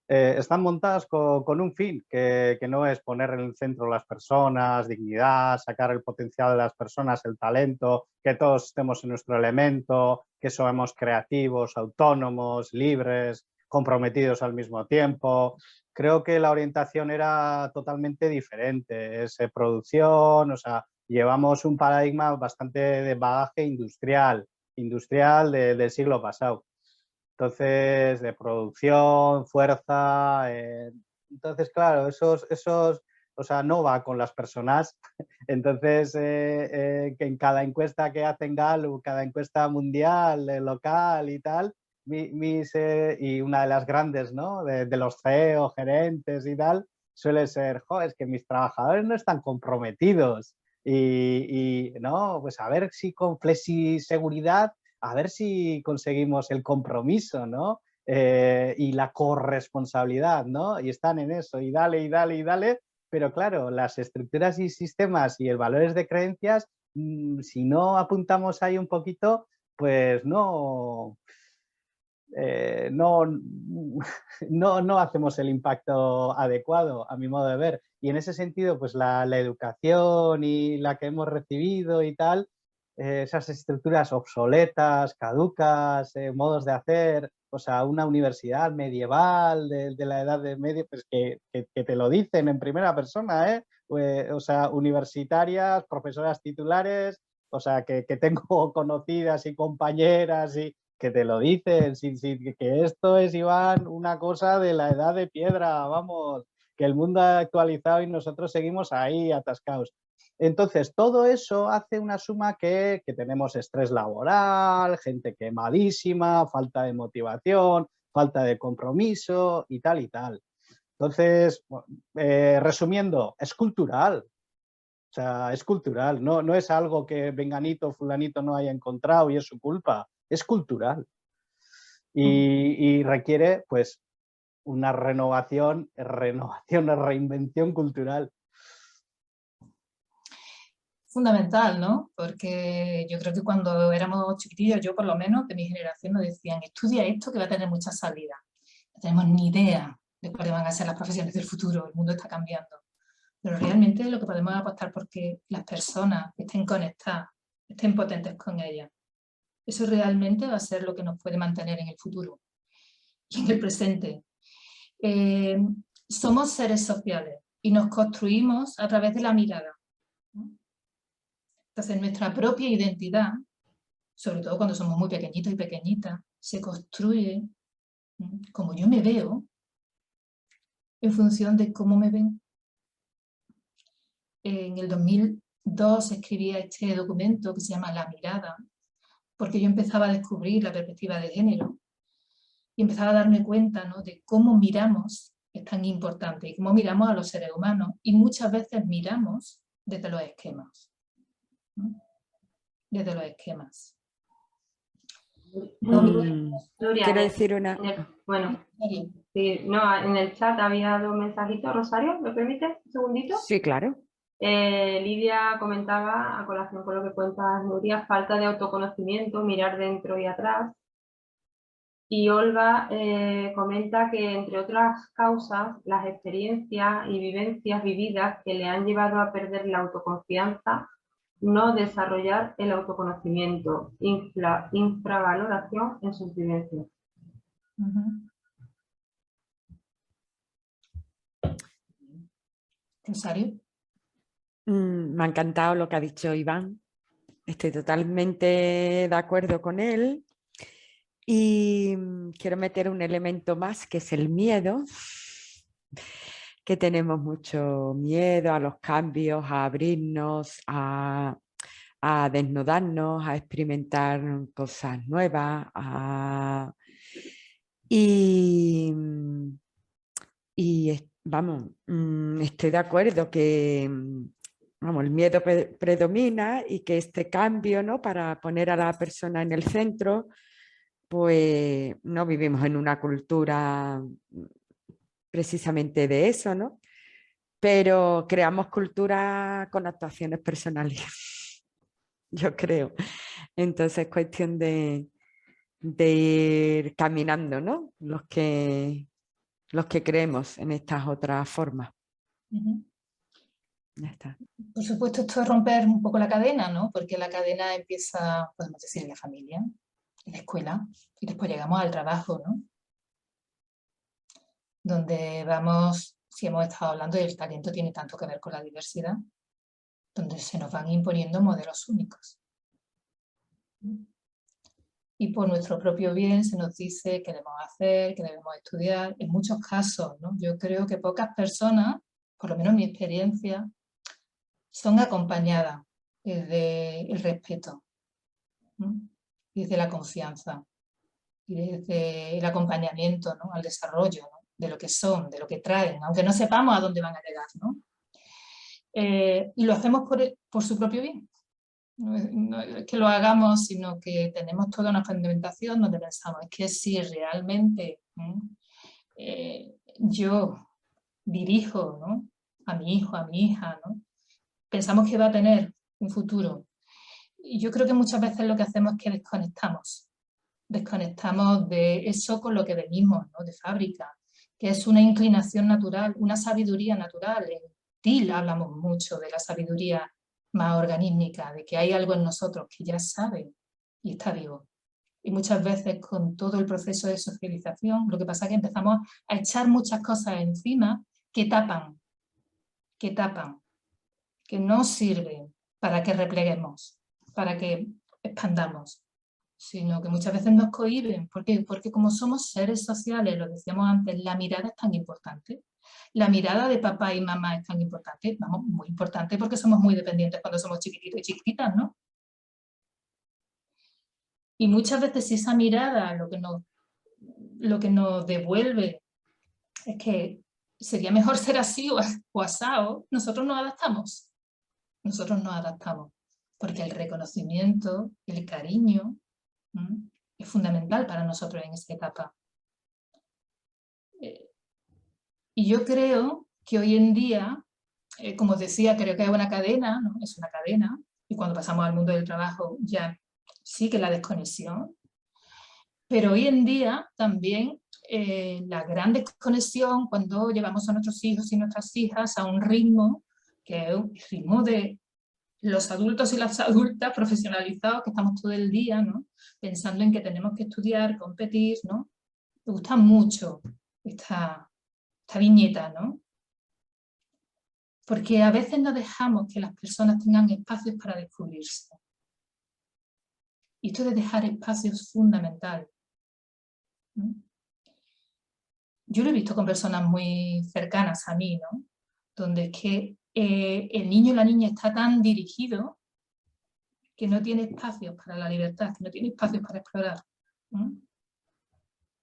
están montadas con un fin, que no es poner en el centro las personas, dignidad, sacar el potencial de las personas, el talento, que todos estemos en nuestro elemento, que somos creativos, autónomos, libres, comprometidos al mismo tiempo. Creo que la orientación era totalmente diferente, es producción, o sea, llevamos un paradigma bastante de bagaje industrial del siglo pasado. Entonces, de producción, fuerza. Entonces, claro, o sea, no va con las personas. Entonces, que en cada encuesta que hacen Gallup, cada encuesta mundial, local y tal, y una de las grandes, ¿no? De los CEO, gerentes y tal, suele ser, es que mis trabajadores no están comprometidos. No, pues a ver si con flexiseguridad, a ver si conseguimos el compromiso, ¿no? Y la corresponsabilidad, ¿no? Y están en eso, y dale, y dale, y dale. Pero claro, las estructuras y sistemas y el valores de creencias, si no apuntamos ahí un poquito, pues no, no hacemos el impacto adecuado, a mi modo de ver. Y en ese sentido, pues la educación y la que hemos recibido y tal, esas estructuras obsoletas, caducas, modos de hacer, o sea, una universidad medieval de la edad de medio, pues que te lo dicen en primera persona, ¿eh? O sea, universitarias, profesoras titulares, o sea, que tengo conocidas y compañeras y que te lo dicen, que esto es, Iván, una cosa de la edad de piedra, vamos, que el mundo ha actualizado y nosotros seguimos ahí atascados. Entonces, todo eso hace una suma que tenemos estrés laboral, gente quemadísima, falta de motivación, falta de compromiso y tal y tal. Entonces, resumiendo, es cultural. O sea, es cultural, no es algo que venganito, fulanito no haya encontrado y es su culpa, es cultural. Y requiere, pues, una renovación, reinvención cultural. Fundamental, ¿no? Porque yo creo que cuando éramos chiquitillos, yo por lo menos de mi generación, nos decían, estudia esto que va a tener mucha salida. No tenemos ni idea de cuáles van a ser las profesiones del futuro, el mundo está cambiando. Pero realmente lo que podemos apostar porque las personas estén conectadas, estén potentes con ellas. Eso realmente va a ser lo que nos puede mantener en el futuro y en el presente. Somos seres sociales y nos construimos a través de la mirada, ¿no? Entonces, nuestra propia identidad, sobre todo cuando somos muy pequeñitos y pequeñitas, se construye como yo me veo en función de cómo me ven. En el 2002 escribía este documento que se llama La mirada, porque yo empezaba a descubrir la perspectiva de género y empezaba a darme cuenta, ¿no?, de cómo miramos, es tan importante, y cómo miramos a los seres humanos, y muchas veces miramos desde los esquemas, ¿no? Desde los esquemas. Nuria, Quiero decir una... bueno, sí, no, en el chat había 2 mensajitos. Rosario, ¿me permite un segundito? Sí, claro. Lidia comentaba, a colación con lo que cuentas, Nuria, falta de autoconocimiento, mirar dentro y atrás. Y Olga comenta que, entre otras causas, las experiencias y vivencias vividas que le han llevado a perder la autoconfianza, no desarrollar el autoconocimiento, infravaloración en sus vivencias. Rosario. Me ha encantado lo que ha dicho Iván. Estoy totalmente de acuerdo con él. Y quiero meter un elemento más, que es el miedo, que tenemos mucho miedo a los cambios, a abrirnos, a desnudarnos, a experimentar cosas nuevas. Y vamos, estoy de acuerdo que vamos, el miedo predomina y que este cambio, ¿no?, para poner a la persona en el centro, pues no vivimos en una cultura precisamente de eso, ¿no? Pero creamos cultura con actuaciones personales, yo creo. Entonces es cuestión de ir caminando, ¿no? Los que creemos en estas otras formas. Ya está. Por supuesto, esto es romper un poco la cadena, ¿no? Porque la cadena empieza, podemos decir, en la familia, en la escuela, y después llegamos al trabajo, ¿no? Donde vamos, si hemos estado hablando del talento, tiene tanto que ver con la diversidad, donde se nos van imponiendo modelos únicos. Y por nuestro propio bien se nos dice qué debemos hacer, qué debemos estudiar. En muchos casos, ¿no? Yo creo que pocas personas, por lo menos en mi experiencia, son acompañadas desde el respeto, ¿no? Desde la confianza y desde el acompañamiento, ¿no? Al desarrollo, ¿no? De lo que son, de lo que traen, aunque no sepamos a dónde van a llegar, ¿no? Y lo hacemos por su propio bien. No es que lo hagamos, sino que tenemos toda una fundamentación donde pensamos, es que si realmente yo dirijo, ¿no? A mi hijo, a mi hija, ¿no? Pensamos que va a tener un futuro. Y yo creo que muchas veces lo que hacemos es que desconectamos de eso con lo que venimos, ¿no? De fábrica, que es una inclinación natural, una sabiduría natural. En TIL hablamos mucho de la sabiduría más organísmica, de que hay algo en nosotros que ya sabe y está vivo. Y muchas veces con todo el proceso de socialización, lo que pasa es que empezamos a echar muchas cosas encima que tapan, que no sirven para que repleguemos, para que expandamos, sino que muchas veces nos cohíben. ¿Por qué? Porque como somos seres sociales, lo decíamos antes, la mirada es tan importante. La mirada de papá y mamá es tan importante, vamos, muy importante porque somos muy dependientes cuando somos chiquititos y chiquititas, ¿no? Y muchas veces si esa mirada lo que nos devuelve es que sería mejor ser así o asao, nosotros nos adaptamos. Nosotros nos adaptamos porque el reconocimiento, el cariño, es fundamental para nosotros en esta etapa. Y yo creo que hoy en día, como os decía, creo que hay una cadena, ¿no? Es una cadena, y cuando pasamos al mundo del trabajo ya sí que la desconexión, pero hoy en día también la gran desconexión cuando llevamos a nuestros hijos y nuestras hijas a un ritmo que es un ritmo de los adultos y las adultas profesionalizados que estamos todo el día, ¿no? Pensando en que tenemos que estudiar, competir, ¿no? Me gusta mucho esta viñeta, ¿no? Porque a veces no dejamos que las personas tengan espacios para descubrirse. Y esto de dejar espacios es fundamental, ¿no? Yo lo he visto con personas muy cercanas a mí, ¿no? Donde es que el niño o la niña está tan dirigido que no tiene espacios para la libertad, que no tiene espacios para explorar, ¿no?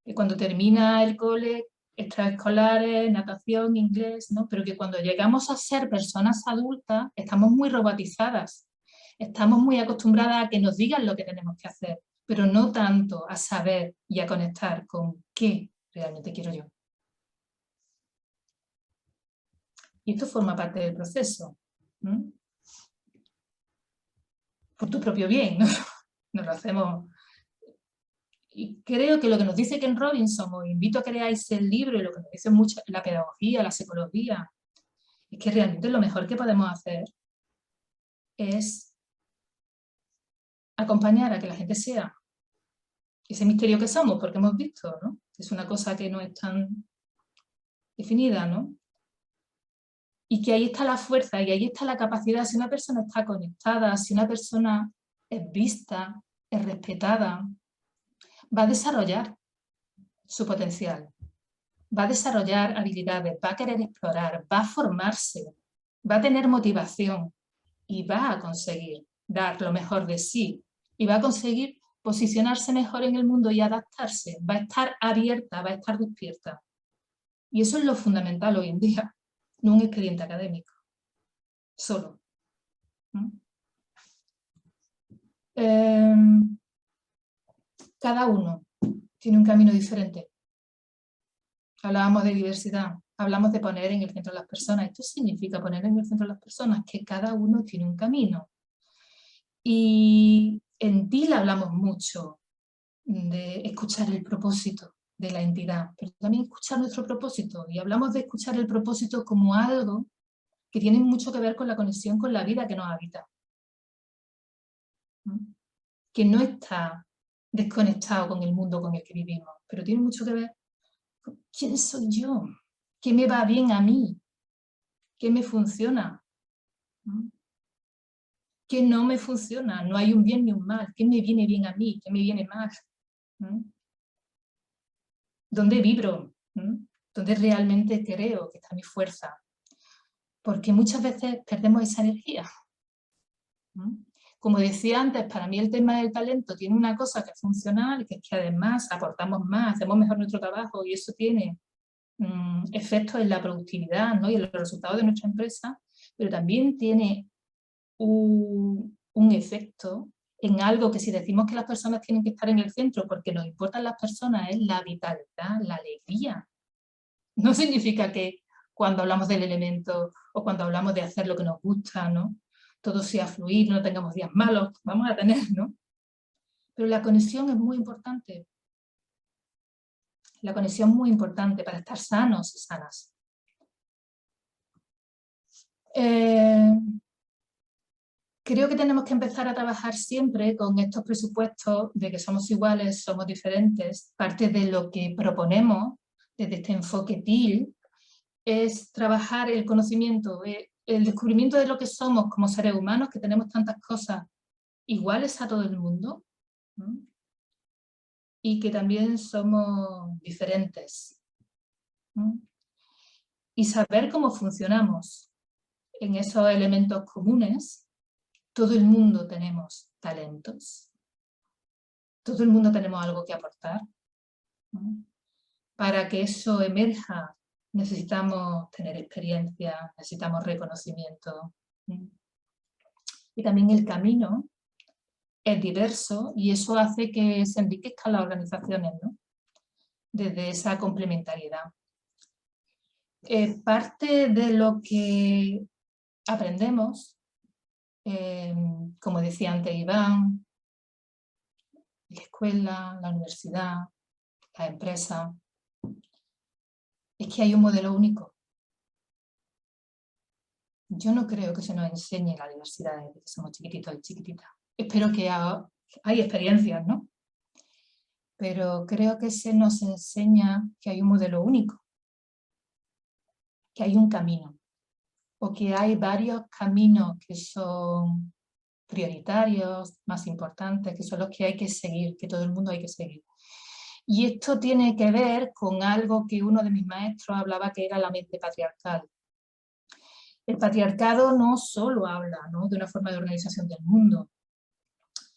Que cuando termina el cole, extraescolares, natación, inglés, ¿no? Pero que cuando llegamos a ser personas adultas, estamos muy robotizadas, estamos muy acostumbradas a que nos digan lo que tenemos que hacer, pero no tanto a saber y a conectar con qué realmente quiero yo. Y esto forma parte del proceso, ¿no? Por tu propio bien, ¿no? Nos lo hacemos. Y creo que lo que nos dice Ken Robinson, os invito a que leáis el libro, y lo que nos dice mucho la pedagogía, la psicología, es que realmente lo mejor que podemos hacer es acompañar a que la gente sea ese misterio que somos, porque hemos visto, ¿no? Es una cosa que no es tan definida, ¿no? Y que ahí está la fuerza y ahí está la capacidad. Si una persona está conectada, si una persona es vista, es respetada, va a desarrollar su potencial, va a desarrollar habilidades, va a querer explorar, va a formarse, va a tener motivación y va a conseguir dar lo mejor de sí y va a conseguir posicionarse mejor en el mundo y adaptarse, va a estar abierta, va a estar despierta. Y eso es lo fundamental hoy en día, no un expediente académico, solo. Cada uno tiene un camino diferente. Hablábamos de diversidad, hablamos de poner en el centro a las personas. Esto significa poner en el centro a las personas, que cada uno tiene un camino. Y En TIL hablamos mucho de escuchar el propósito de la entidad, pero también escuchar nuestro propósito. Y hablamos de escuchar el propósito como algo que tiene mucho que ver con la conexión con la vida que nos habita. Que no está desconectado con el mundo con el que vivimos, pero tiene mucho que ver con quién soy yo, qué me va bien a mí, qué me funciona, qué no me funciona, no hay un bien ni un mal, qué me viene bien a mí, qué me viene mal, dónde vibro, dónde realmente creo que está mi fuerza, porque muchas veces perdemos esa energía. Como decía antes, para mí el tema del talento tiene una cosa que es funcional, que es que además aportamos más, hacemos mejor nuestro trabajo y eso tiene efectos en la productividad, ¿no? Y en los resultados de nuestra empresa, pero también tiene un efecto en algo que si decimos que las personas tienen que estar en el centro porque nos importan las personas, es la vitalidad, la alegría. No significa que cuando hablamos del elemento o cuando hablamos de hacer lo que nos gusta, ¿no? Todo sea fluir, no tengamos días malos, vamos a tener, ¿no? Pero la conexión es muy importante. La conexión es muy importante para estar sanos y sanas. Creo que tenemos que empezar a trabajar siempre con estos presupuestos de que somos iguales, somos diferentes. Parte de lo que proponemos desde este enfoque TIL es trabajar el conocimiento, el descubrimiento de lo que somos como seres humanos, que tenemos tantas cosas iguales a todo el mundo, ¿no? Y que también somos diferentes, ¿no? Y saber cómo funcionamos en esos elementos comunes. Todo el mundo tenemos talentos, todo el mundo tenemos algo que aportar, ¿no? Para que eso emerja necesitamos tener experiencia, necesitamos reconocimiento, ¿no? Y también el camino es diverso y eso hace que se enriquezcan las organizaciones, ¿no? Desde esa complementariedad. Parte de lo que aprendemos, como decía antes Iván, la escuela, la universidad, la empresa, es que hay un modelo único. Yo no creo que se nos enseñe la diversidad desde que somos chiquititos y chiquititas. Espero que hay experiencias, ¿no? Pero creo que se nos enseña que hay un modelo único, que hay un camino, o que hay varios caminos que son prioritarios, más importantes, que son los que hay que seguir, que todo el mundo hay que seguir. Y esto tiene que ver con algo que uno de mis maestros hablaba, que era la mente patriarcal. El patriarcado no solo habla, ¿no?, de una forma de organización del mundo,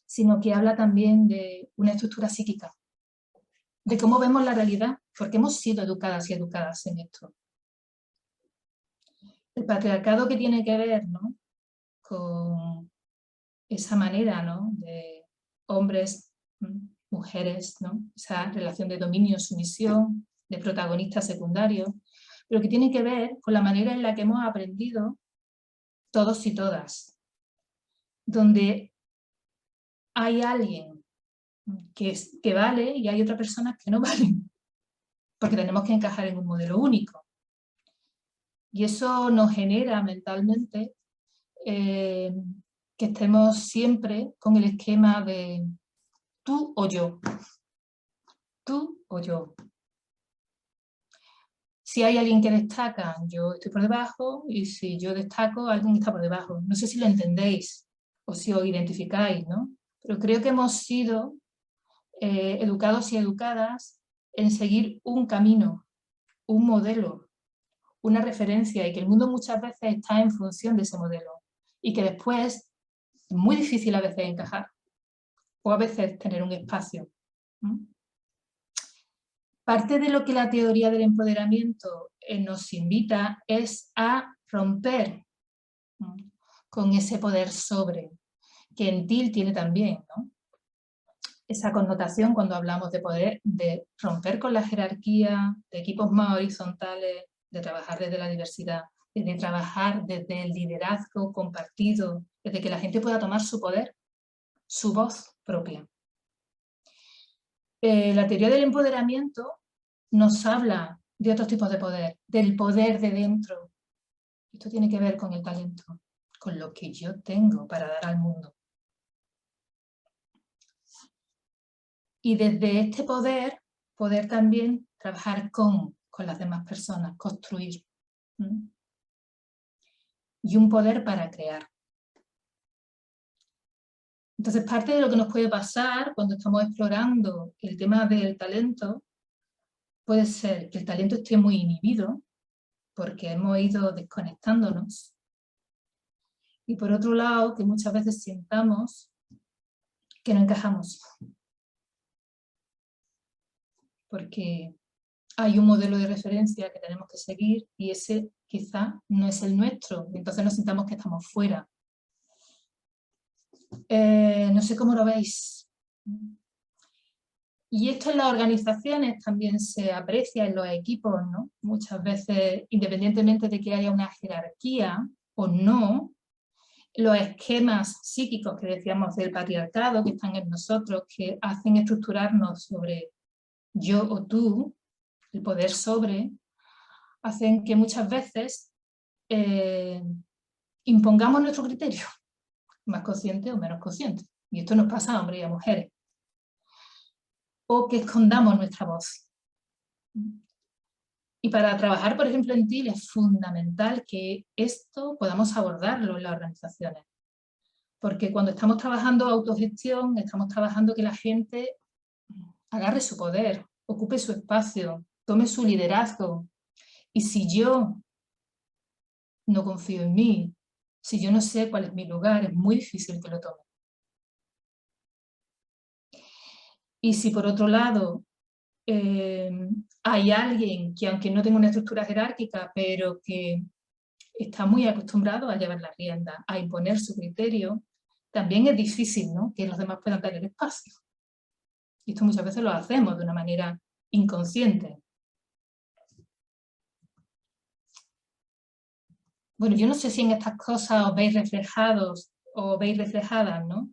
sino que habla también de una estructura psíquica, de cómo vemos la realidad, porque hemos sido educadas y educadas en esto. El patriarcado que tiene que ver, ¿no?, con esa manera, ¿no?, de hombres, mujeres, ¿no?, esa relación de dominio-sumisión, de protagonistas secundarios, pero que tiene que ver con la manera en la que hemos aprendido todos y todas, donde hay alguien que vale y hay otras personas que no valen, porque tenemos que encajar en un modelo único. Y eso nos genera mentalmente que estemos siempre con el esquema de tú o yo, tú o yo. Si hay alguien que destaca, yo estoy por debajo, y si yo destaco, alguien está por debajo. No sé si lo entendéis o si os identificáis, ¿no? Pero creo que hemos sido educados y educadas en seguir un camino, un modelo, una referencia, y que el mundo muchas veces está en función de ese modelo. Y que después es muy difícil a veces encajar, o a veces tener un espacio. Parte de lo que la teoría del empoderamiento nos invita es a romper con ese poder sobre, que en TIL tiene también, ¿no?, esa connotación cuando hablamos de poder, de romper con la jerarquía, de equipos más horizontales, de trabajar desde la diversidad, de trabajar desde el liderazgo compartido, desde que la gente pueda tomar su poder, su voz propia. La teoría del empoderamiento nos habla de otros tipos de poder, del poder de dentro. Esto tiene que ver con el talento, con lo que yo tengo para dar al mundo. Y desde este poder también trabajar con las demás personas, construir. Y un poder para crear. Entonces, parte de lo que nos puede pasar cuando estamos explorando el tema del talento puede ser que el talento esté muy inhibido porque hemos ido desconectándonos. Y por otro lado, que muchas veces sintamos que no encajamos. Porque hay un modelo de referencia que tenemos que seguir y ese quizá no es el nuestro. Entonces nos sintamos que estamos fuera. No sé cómo lo veis. Y esto en las organizaciones también se aprecia en los equipos, ¿no? Muchas veces, independientemente de que haya una jerarquía o no, los esquemas psíquicos que decíamos del patriarcado que están en nosotros, que hacen estructurarnos sobre yo o tú, el poder sobre, hacen que muchas veces impongamos nuestro criterio, más consciente o menos consciente. Y esto nos pasa a hombres y a mujeres. O que escondamos nuestra voz. Y para trabajar, por ejemplo, en TIL es fundamental que esto podamos abordarlo en las organizaciones. Porque cuando estamos trabajando autogestión, estamos trabajando que la gente agarre su poder, ocupe su espacio, tome su liderazgo. Y si yo no confío en mí, si yo no sé cuál es mi lugar, es muy difícil que lo tome. Y si por otro lado hay alguien que aunque no tenga una estructura jerárquica, pero que está muy acostumbrado a llevar la rienda, a imponer su criterio, también es difícil, ¿no?, que los demás puedan tener espacio. Y esto muchas veces lo hacemos de una manera inconsciente. Bueno, yo no sé si en estas cosas os veis reflejados o veis reflejadas, ¿no?,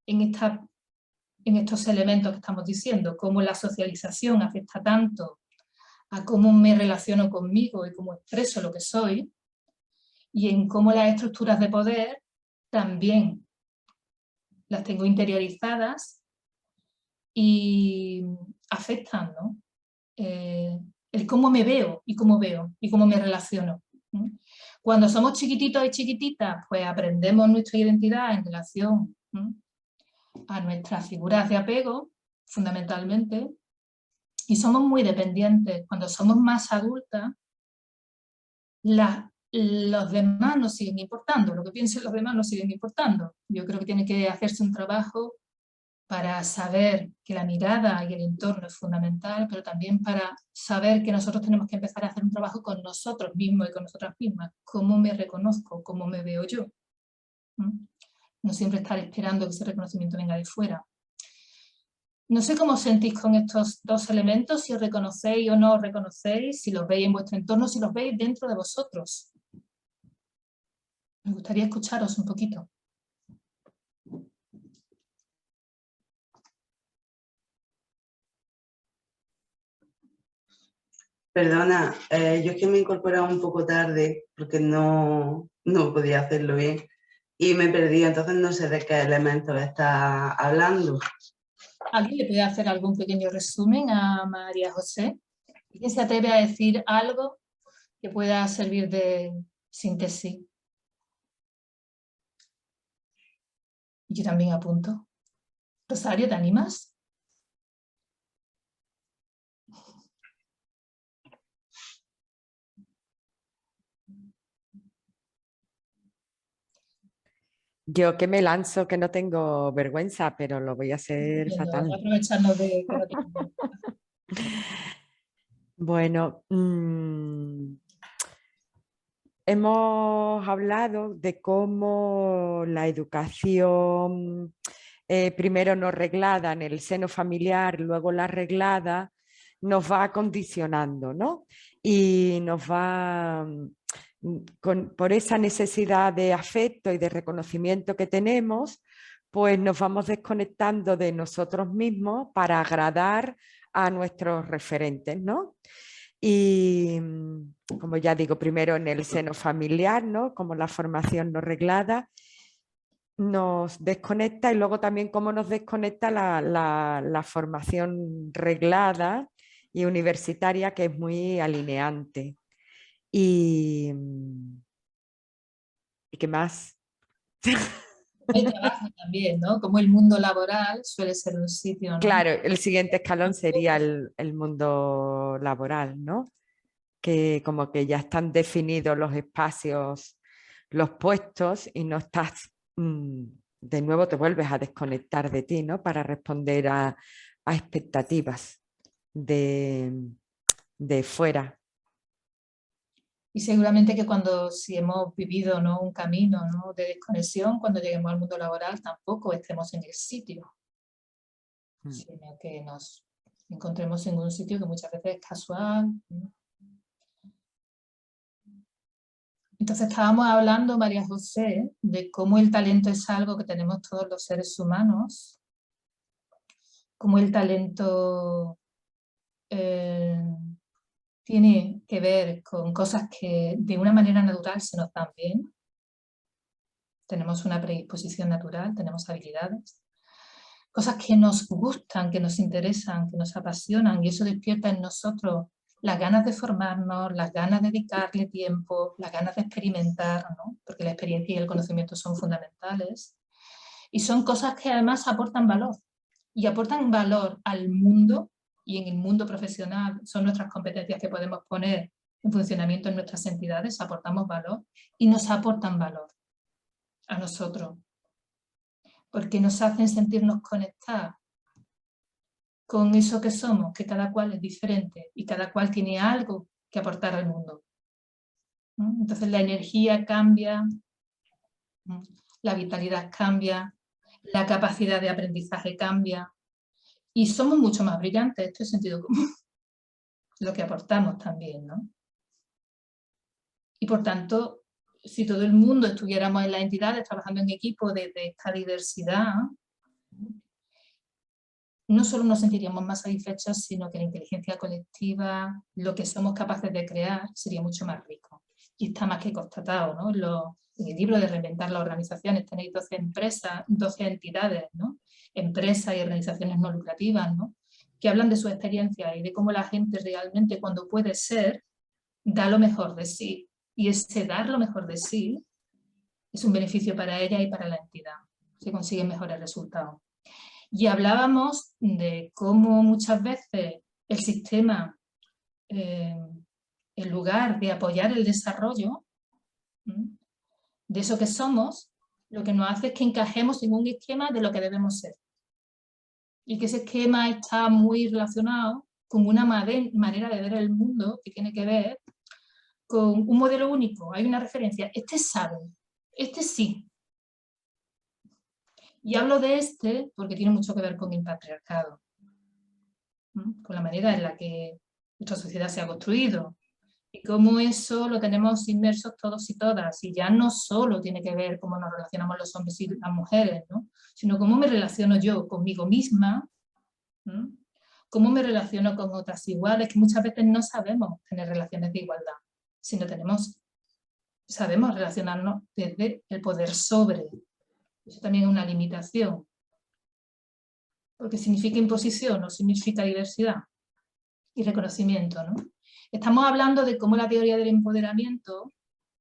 en estos elementos que estamos diciendo, cómo la socialización afecta tanto a cómo me relaciono conmigo y cómo expreso lo que soy, y en cómo las estructuras de poder también las tengo interiorizadas y afectan, ¿no?, el cómo me veo y cómo me relaciono. Cuando somos chiquititos y chiquititas, pues aprendemos nuestra identidad en relación a nuestras figuras de apego, fundamentalmente, y somos muy dependientes. Cuando somos más adultas, los demás nos siguen importando, lo que piensen los demás nos siguen importando. Yo creo que tiene que hacerse un trabajo para saber que la mirada y el entorno es fundamental, pero también para saber que nosotros tenemos que empezar a hacer un trabajo con nosotros mismos y con nosotras mismas. ¿Cómo me reconozco? ¿Cómo me veo yo? No siempre estar esperando que ese reconocimiento venga de fuera. No sé cómo os sentís con estos dos elementos, si os reconocéis o no os reconocéis, si los veis en vuestro entorno, si los veis dentro de vosotros. Me gustaría escucharos un poquito. Perdona, yo es que me he incorporado un poco tarde porque no podía hacerlo bien y me perdí, entonces no sé de qué elementos estás hablando. ¿Alguien le puede hacer algún pequeño resumen a María José? ¿Quién se atreve a decir algo que pueda servir de síntesis? Yo también apunto. Rosario, ¿te animas? Yo que me lanzo, que no tengo vergüenza, pero lo voy a hacer fatal. Aprovechando de que no tengo. Bueno, hemos hablado de cómo la educación, primero no reglada en el seno familiar, luego la reglada, nos va condicionando, ¿no? Y nos va por esa necesidad de afecto y de reconocimiento que tenemos, pues nos vamos desconectando de nosotros mismos para agradar a nuestros referentes, ¿no? Y como ya digo, primero en el seno familiar, ¿no? Como la formación no reglada nos desconecta, y luego también cómo nos desconecta la formación reglada y universitaria, que es muy alineante. ¿Y qué más? El trabajo también, ¿no? Como el mundo laboral suele ser un sitio, ¿no? Claro, el siguiente escalón sería el mundo laboral, ¿no? Que como que ya están definidos los espacios, los puestos, y no estás, de nuevo te vuelves a desconectar de ti, ¿no? Para responder a expectativas de fuera. Y seguramente que si hemos vivido, ¿no?, un camino, ¿no?, de desconexión, cuando lleguemos al mundo laboral tampoco estemos en el sitio, sino que nos encontremos en un sitio que muchas veces es casual. Entonces estábamos hablando, María José, de cómo el talento es algo que tenemos todos los seres humanos, cómo el talento tiene que ver con cosas que de una manera natural se nos dan bien. Tenemos una predisposición natural, tenemos habilidades. Cosas que nos gustan, que nos interesan, que nos apasionan, y eso despierta en nosotros las ganas de formarnos, las ganas de dedicarle tiempo, las ganas de experimentar, ¿no? Porque la experiencia y el conocimiento son fundamentales. Y son cosas que además aportan valor. Y aportan valor al mundo, y en el mundo profesional son nuestras competencias que podemos poner en funcionamiento en nuestras entidades, aportamos valor y nos aportan valor a nosotros, porque nos hacen sentirnos conectados con eso que somos, que cada cual es diferente y cada cual tiene algo que aportar al mundo. Entonces la energía cambia, la vitalidad cambia, la capacidad de aprendizaje cambia y somos mucho más brillantes. Esto es sentido común, lo que aportamos también, ¿no? Y por tanto, si todo el mundo estuviéramos en las entidades trabajando en equipo desde esta diversidad, no solo nos sentiríamos más satisfechos, sino que la inteligencia colectiva, lo que somos capaces de crear, sería mucho más rico. Y está más que constatado, ¿no? En el libro de Reinventar las Organizaciones tenéis 12 empresas, 12 entidades, ¿no? Empresas y organizaciones no lucrativas, ¿no?, que hablan de su experiencia y de cómo la gente realmente, cuando puede ser, da lo mejor de sí. Y ese dar lo mejor de sí es un beneficio para ella y para la entidad. Se consiguen mejores resultados. Y hablábamos de cómo muchas veces el sistema, en lugar de apoyar el desarrollo de eso que somos, lo que nos hace es que encajemos en un esquema de lo que debemos ser. Y que ese esquema está muy relacionado con una manera de ver el mundo que tiene que ver con un modelo único. Hay una referencia, este sabe, este sí. Y hablo de este porque tiene mucho que ver con el patriarcado, con la manera en la que nuestra sociedad se ha construido y cómo eso lo tenemos inmersos todos y todas, y ya no solo tiene que ver cómo nos relacionamos los hombres y las mujeres, ¿no?, sino cómo me relaciono yo conmigo misma, cómo me relaciono con otras iguales, que muchas veces no sabemos tener relaciones de igualdad, sino sabemos relacionarnos desde el poder sobre. Eso también es una limitación, porque significa imposición, no significa diversidad y reconocimiento, ¿no? Estamos hablando de cómo la teoría del empoderamiento,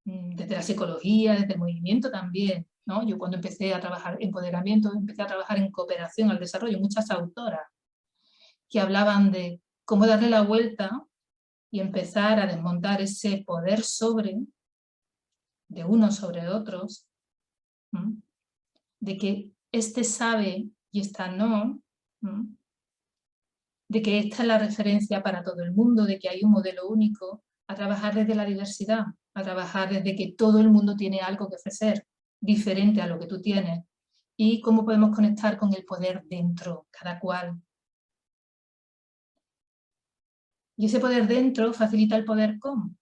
desde la psicología, desde el movimiento también, ¿no? Yo cuando empecé a trabajar en empoderamiento, empecé a trabajar en cooperación al desarrollo, muchas autoras que hablaban de cómo darle la vuelta y empezar a desmontar ese poder sobre, de unos sobre otros, de que este sabe y esta no, de que esta es la referencia para todo el mundo, de que hay un modelo único, a trabajar desde la diversidad, a trabajar desde que todo el mundo tiene algo que ofrecer, diferente a lo que tú tienes, y cómo podemos conectar con el poder dentro, cada cual. Y ese poder dentro facilita el poder ¿cómo?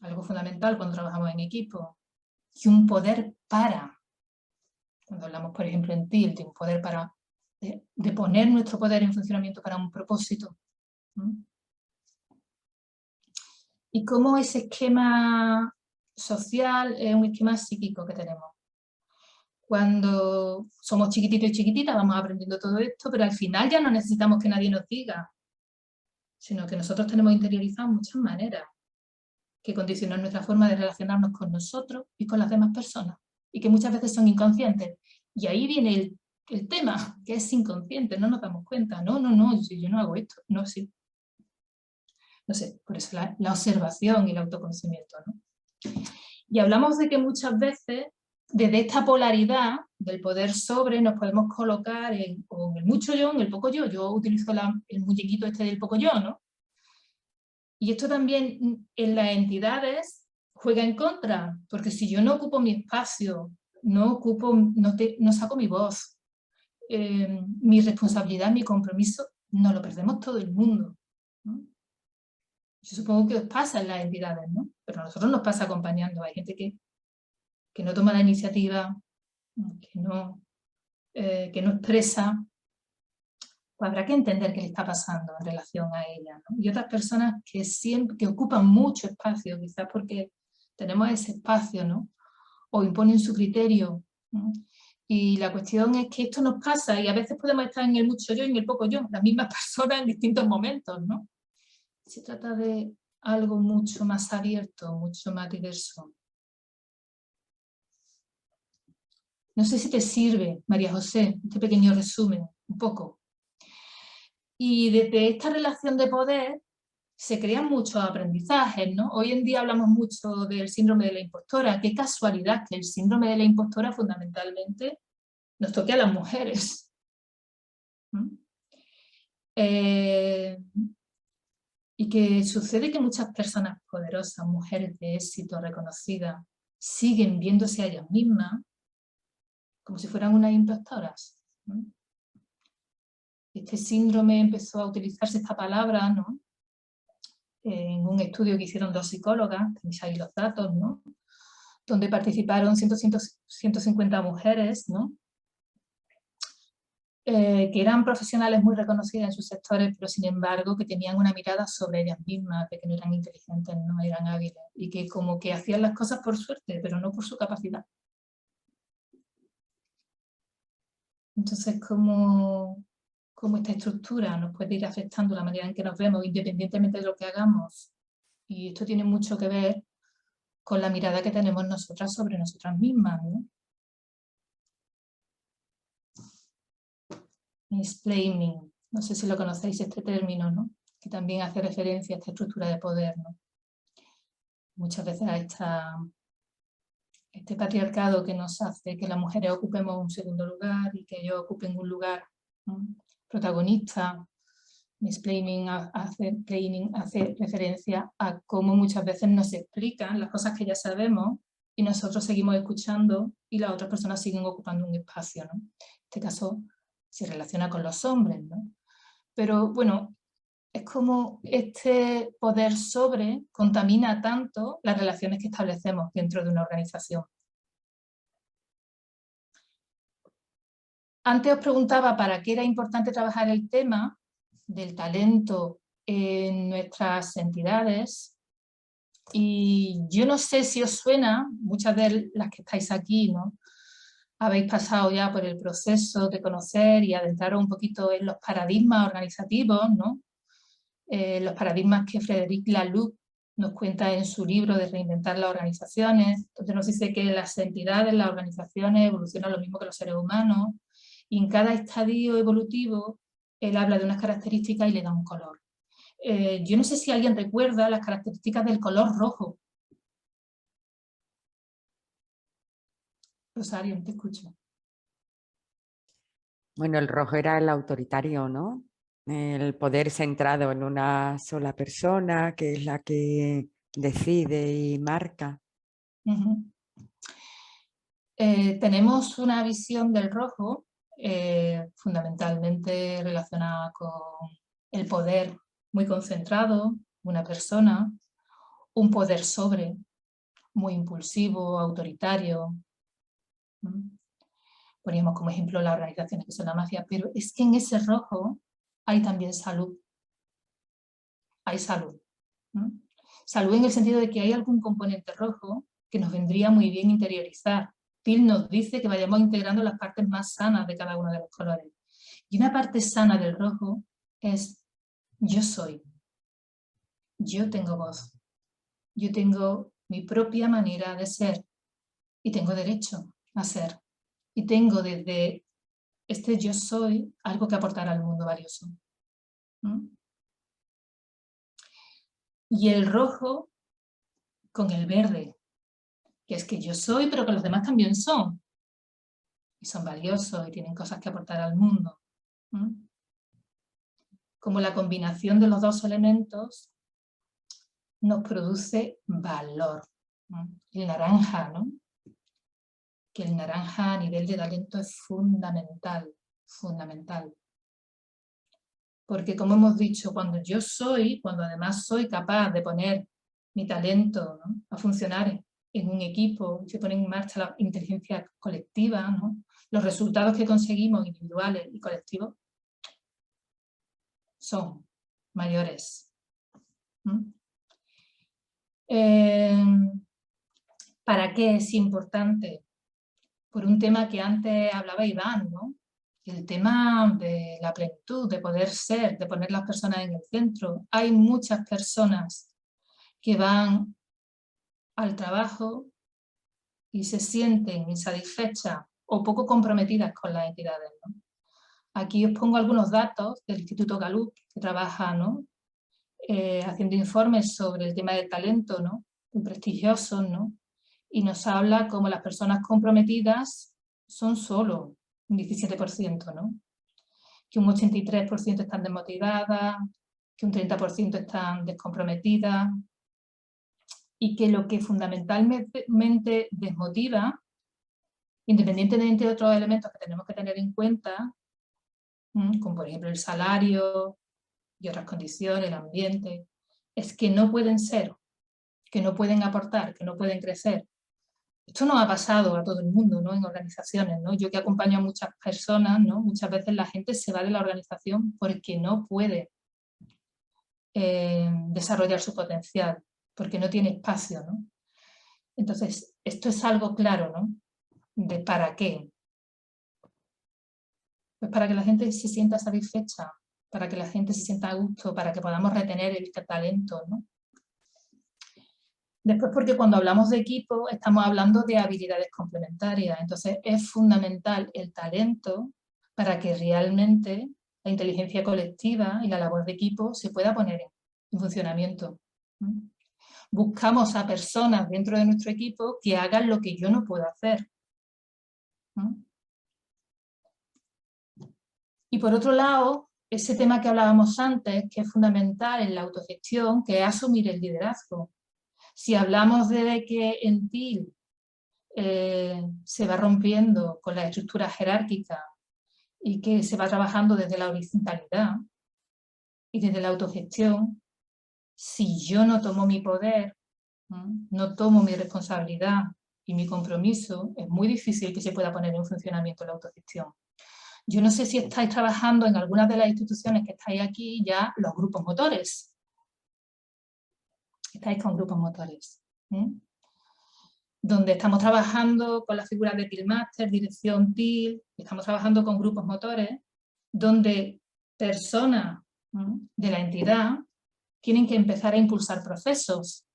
algo fundamental cuando trabajamos en equipo, y un poder para, cuando hablamos por ejemplo en TIL, de un poder para, de poner nuestro poder en funcionamiento para un propósito. Y cómo ese esquema social es un esquema psíquico que tenemos. Cuando somos chiquititos y chiquititas vamos aprendiendo todo esto, pero al final ya no necesitamos que nadie nos diga, sino que nosotros tenemos interiorizado muchas maneras que condicionan nuestra forma de relacionarnos con nosotros y con las demás personas, y que muchas veces son inconscientes. Y ahí viene el tema, que es inconsciente, no nos damos cuenta. No, si yo no hago esto, no, sí. No sé, por eso la observación y el autoconocimiento, ¿no? Y hablamos de que muchas veces, desde esta polaridad del poder sobre, nos podemos colocar o en el mucho yo, en el poco yo. Yo utilizo el muñequito este del poco yo, ¿no? Y esto también en las entidades juega en contra, porque si yo no ocupo mi espacio, no saco mi voz, mi responsabilidad, mi compromiso, nos lo perdemos todo el mundo, ¿no? Yo supongo que os pasa en las entidades, ¿no? Pero a nosotros nos pasa acompañando. Hay gente que no toma la iniciativa, que no expresa. Pues habrá que entender qué le está pasando en relación a ella, ¿no? Y otras personas que ocupan mucho espacio, quizás porque tenemos ese espacio, ¿no? O imponen su criterio, ¿no? Y la cuestión es que esto nos pasa y a veces podemos estar en el mucho yo y en el poco yo, las mismas personas en distintos momentos, ¿no? Se trata de algo mucho más abierto, mucho más diverso. No sé si te sirve, María José, este pequeño resumen, un poco. Y desde esta relación de poder se crean muchos aprendizajes, ¿no? Hoy en día hablamos mucho del síndrome de la impostora. Qué casualidad que el síndrome de la impostora fundamentalmente nos toque a las mujeres. Y que sucede que muchas personas poderosas, mujeres de éxito reconocidas, siguen viéndose a ellas mismas como si fueran unas impostoras. Este síndrome empezó a utilizarse esta palabra, ¿no? En un estudio que hicieron 2 psicólogas, tenéis ahí los datos, ¿no? Donde participaron 150 mujeres, ¿no? Que eran profesionales muy reconocidas en sus sectores, pero sin embargo que tenían una mirada sobre ellas mismas, de que no eran inteligentes, no eran hábiles, y que como que hacían las cosas por suerte, pero no por su capacidad. Entonces, ¿cómo esta estructura nos puede ir afectando la manera en que nos vemos, independientemente de lo que hagamos? Y esto tiene mucho que ver con la mirada que tenemos nosotras sobre nosotras mismas, ¿no? Mansplaining, no sé si lo conocéis este término, ¿no? Que también hace referencia a esta estructura de poder, ¿no? Muchas veces a este patriarcado que nos hace que las mujeres ocupemos un segundo lugar y que ellos ocupen un lugar, ¿no?, protagonista. Mansplaining hace referencia a cómo muchas veces nos explican las cosas que ya sabemos y nosotros seguimos escuchando y las otras personas siguen ocupando un espacio, ¿no? En este caso se relaciona con los hombres, ¿no? Pero bueno, es como este poder sobre contamina tanto las relaciones que establecemos dentro de una organización. Antes os preguntaba para qué era importante trabajar el tema del talento en nuestras entidades, y yo no sé si os suena, muchas de las que estáis aquí, ¿no?, habéis pasado ya por el proceso de conocer y adentraros un poquito en los paradigmas organizativos, ¿no? Los paradigmas que Frédéric Laloux nos cuenta en su libro de Reinventar las organizaciones, donde nos dice que las entidades, las organizaciones evolucionan lo mismo que los seres humanos, y en cada estadio evolutivo él habla de unas características y le da un color. Yo no sé si alguien recuerda las características del color rojo. Rosario, te escucho. Bueno, el rojo era el autoritario, ¿no? El poder centrado en una sola persona, que es la que decide y marca. Tenemos una visión del rojo fundamentalmente relacionada con el poder muy concentrado, una persona, un poder sobre, muy impulsivo, autoritario. Poníamos como ejemplo las organizaciones que son la mafia, pero es que en ese rojo hay también salud. Hay salud. Salud en el sentido de que hay algún componente rojo que nos vendría muy bien interiorizar. Till nos dice que vayamos integrando las partes más sanas de cada uno de los colores. Y una parte sana del rojo es yo soy. Yo tengo voz. Yo tengo mi propia manera de ser y tengo derecho a ser. Y tengo desde este yo soy algo que aportar al mundo valioso. Y el rojo con el verde, que es que yo soy, pero que los demás también son. Y son valiosos y tienen cosas que aportar al mundo. Como la combinación de los dos elementos nos produce valor. El naranja, ¿no? Que el naranja a nivel de talento es fundamental, fundamental. Porque como hemos dicho, cuando yo soy, cuando además soy capaz de poner mi talento, ¿no?, a funcionar en un equipo, se pone en marcha la inteligencia colectiva, ¿no?, los resultados que conseguimos individuales y colectivos son mayores. ¿Para qué es importante? Por un tema que antes hablaba Iván, ¿no? El tema de la plenitud, de poder ser, de poner las personas en el centro. Hay muchas personas que van al trabajo y se sienten insatisfechas o poco comprometidas con las entidades, ¿no? Aquí os pongo algunos datos del Instituto Gallup, que trabaja, ¿no?, haciendo informes sobre el tema del talento, ¿no?, muy prestigiosos, ¿no?, y nos habla como las personas comprometidas son solo un 17%, ¿no?, que un 83% están desmotivadas, que un 30% están descomprometidas, y que lo que fundamentalmente desmotiva, independientemente de otros elementos que tenemos que tener en cuenta, como por ejemplo el salario y otras condiciones, el ambiente, es que no pueden ser, que no pueden aportar, que no pueden crecer. Esto nos ha pasado a todo el mundo, ¿no?, en organizaciones, ¿no? Yo que acompaño a muchas personas, ¿no?, muchas veces la gente se va de la organización porque no puede desarrollar su potencial, porque no tiene espacio, ¿no? Entonces, esto es algo claro, ¿no?, de para qué. Pues para que la gente se sienta satisfecha, para que la gente se sienta a gusto, para que podamos retener el talento, ¿no? Después, porque cuando hablamos de equipo estamos hablando de habilidades complementarias, entonces es fundamental el talento para que realmente la inteligencia colectiva y la labor de equipo se pueda poner en funcionamiento. Buscamos a personas dentro de nuestro equipo que hagan lo que yo no puedo hacer. Y por otro lado, ese tema que hablábamos antes, que es fundamental en la autogestión, que es asumir el liderazgo. Si hablamos de que en TIL se va rompiendo con la estructura jerárquica y que se va trabajando desde la horizontalidad y desde la autogestión, si yo no tomo mi poder, no tomo mi responsabilidad y mi compromiso, es muy difícil que se pueda poner en funcionamiento la autogestión. Yo no sé si estáis trabajando en algunas de las instituciones que estáis aquí ya los grupos motores. Estáis con grupos motores. Donde estamos trabajando con las figuras de TIL Master, dirección TIL, estamos trabajando con grupos motores, donde personas de la entidad tienen que empezar a impulsar procesos.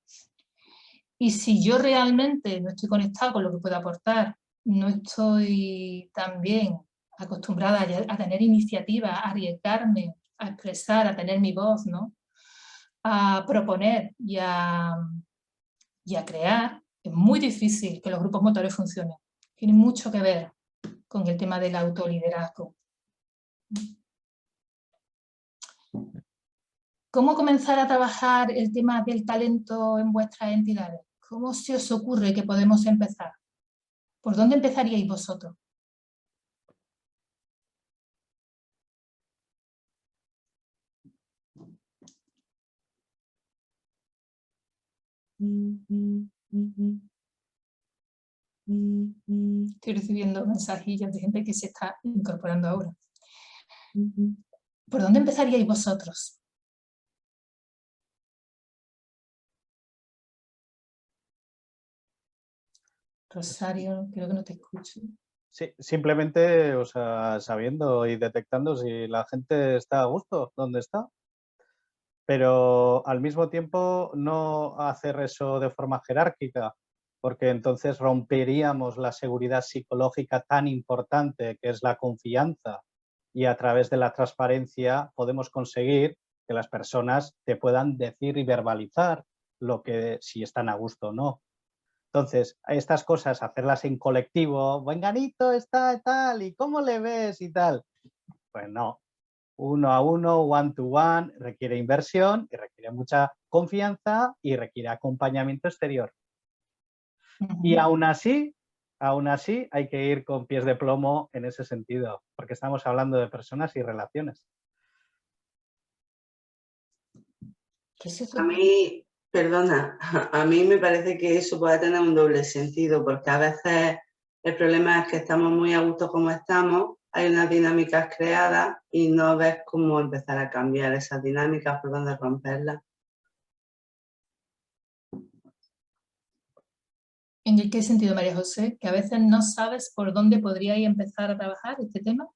Y si yo realmente no estoy conectado con lo que puedo aportar, no estoy también acostumbrada a tener iniciativa, a arriesgarme, a expresar, a tener mi voz, ¿no?, a proponer y a crear, es muy difícil que los grupos motores funcionen. Tiene mucho que ver con el tema del autoliderazgo. ¿Cómo comenzar a trabajar el tema del talento en vuestras entidades? ¿Cómo se os ocurre que podemos empezar? ¿Por dónde empezaríais vosotros? Estoy recibiendo mensajillos de gente que se está incorporando ahora. ¿Por dónde empezaríais vosotros? Rosario, creo que no te escucho. Sí, simplemente, o sea, sabiendo y detectando si la gente está a gusto donde está. Pero al mismo tiempo no hacer eso de forma jerárquica, porque entonces romperíamos la seguridad psicológica tan importante que es la confianza, y a través de la transparencia podemos conseguir que las personas te puedan decir y verbalizar lo que, si están a gusto o no. Entonces, estas cosas, hacerlas en colectivo, venganito está tal, ¿y cómo le ves y tal? Pues no. Uno a uno, one to one, requiere inversión y requiere mucha confianza y requiere acompañamiento exterior. Y aún así hay que ir con pies de plomo en ese sentido, porque estamos hablando de personas y relaciones. ¿Qué es eso? A mí, perdona, a mí me parece que eso puede tener un doble sentido, porque a veces el problema es que estamos muy a gusto como estamos, hay unas dinámicas creadas y no ves cómo empezar a cambiar esas dinámicas, por dónde romperlas. ¿En qué sentido, María José? ¿Que a veces no sabes por dónde podríais empezar a trabajar este tema?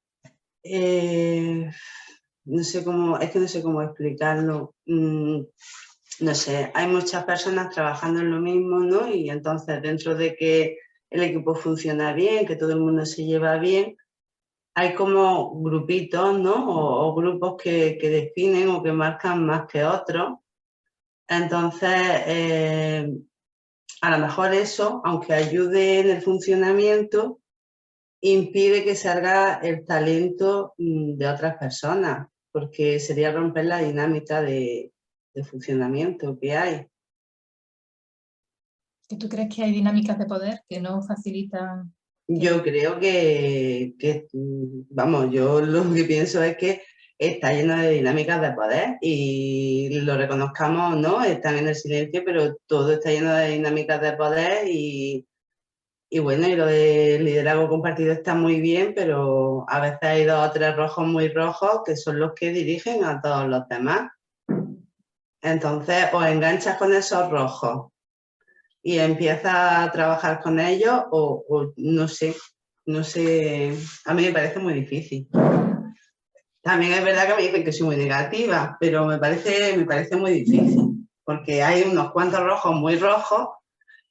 No sé cómo, es que no sé cómo explicarlo. No sé, hay muchas personas trabajando en lo mismo, ¿no? Y entonces dentro de que el equipo funciona bien, que todo el mundo se lleva bien, hay como grupitos, ¿no? O grupos que definen o que marcan más que otros. Entonces, a lo mejor eso, aunque ayude en el funcionamiento, impide que salga el talento de otras personas, porque sería romper la dinámica de funcionamiento que hay. ¿Que tú crees que hay dinámicas de poder que no facilitan? Yo creo que, vamos, yo lo que pienso es que está lleno de dinámicas de poder y lo reconozcamos, ¿no? Están en el silencio, pero todo está lleno de dinámicas de poder y bueno, y lo de liderazgo compartido está muy bien, pero a veces hay 2 o 3 rojos muy rojos que son los que dirigen a todos los demás. Entonces, os enganchas con esos rojos y empiezas a trabajar con ellos o no sé, a mí me parece muy difícil. También es verdad que me dicen que soy muy negativa, pero me parece muy difícil, porque hay unos cuantos rojos muy rojos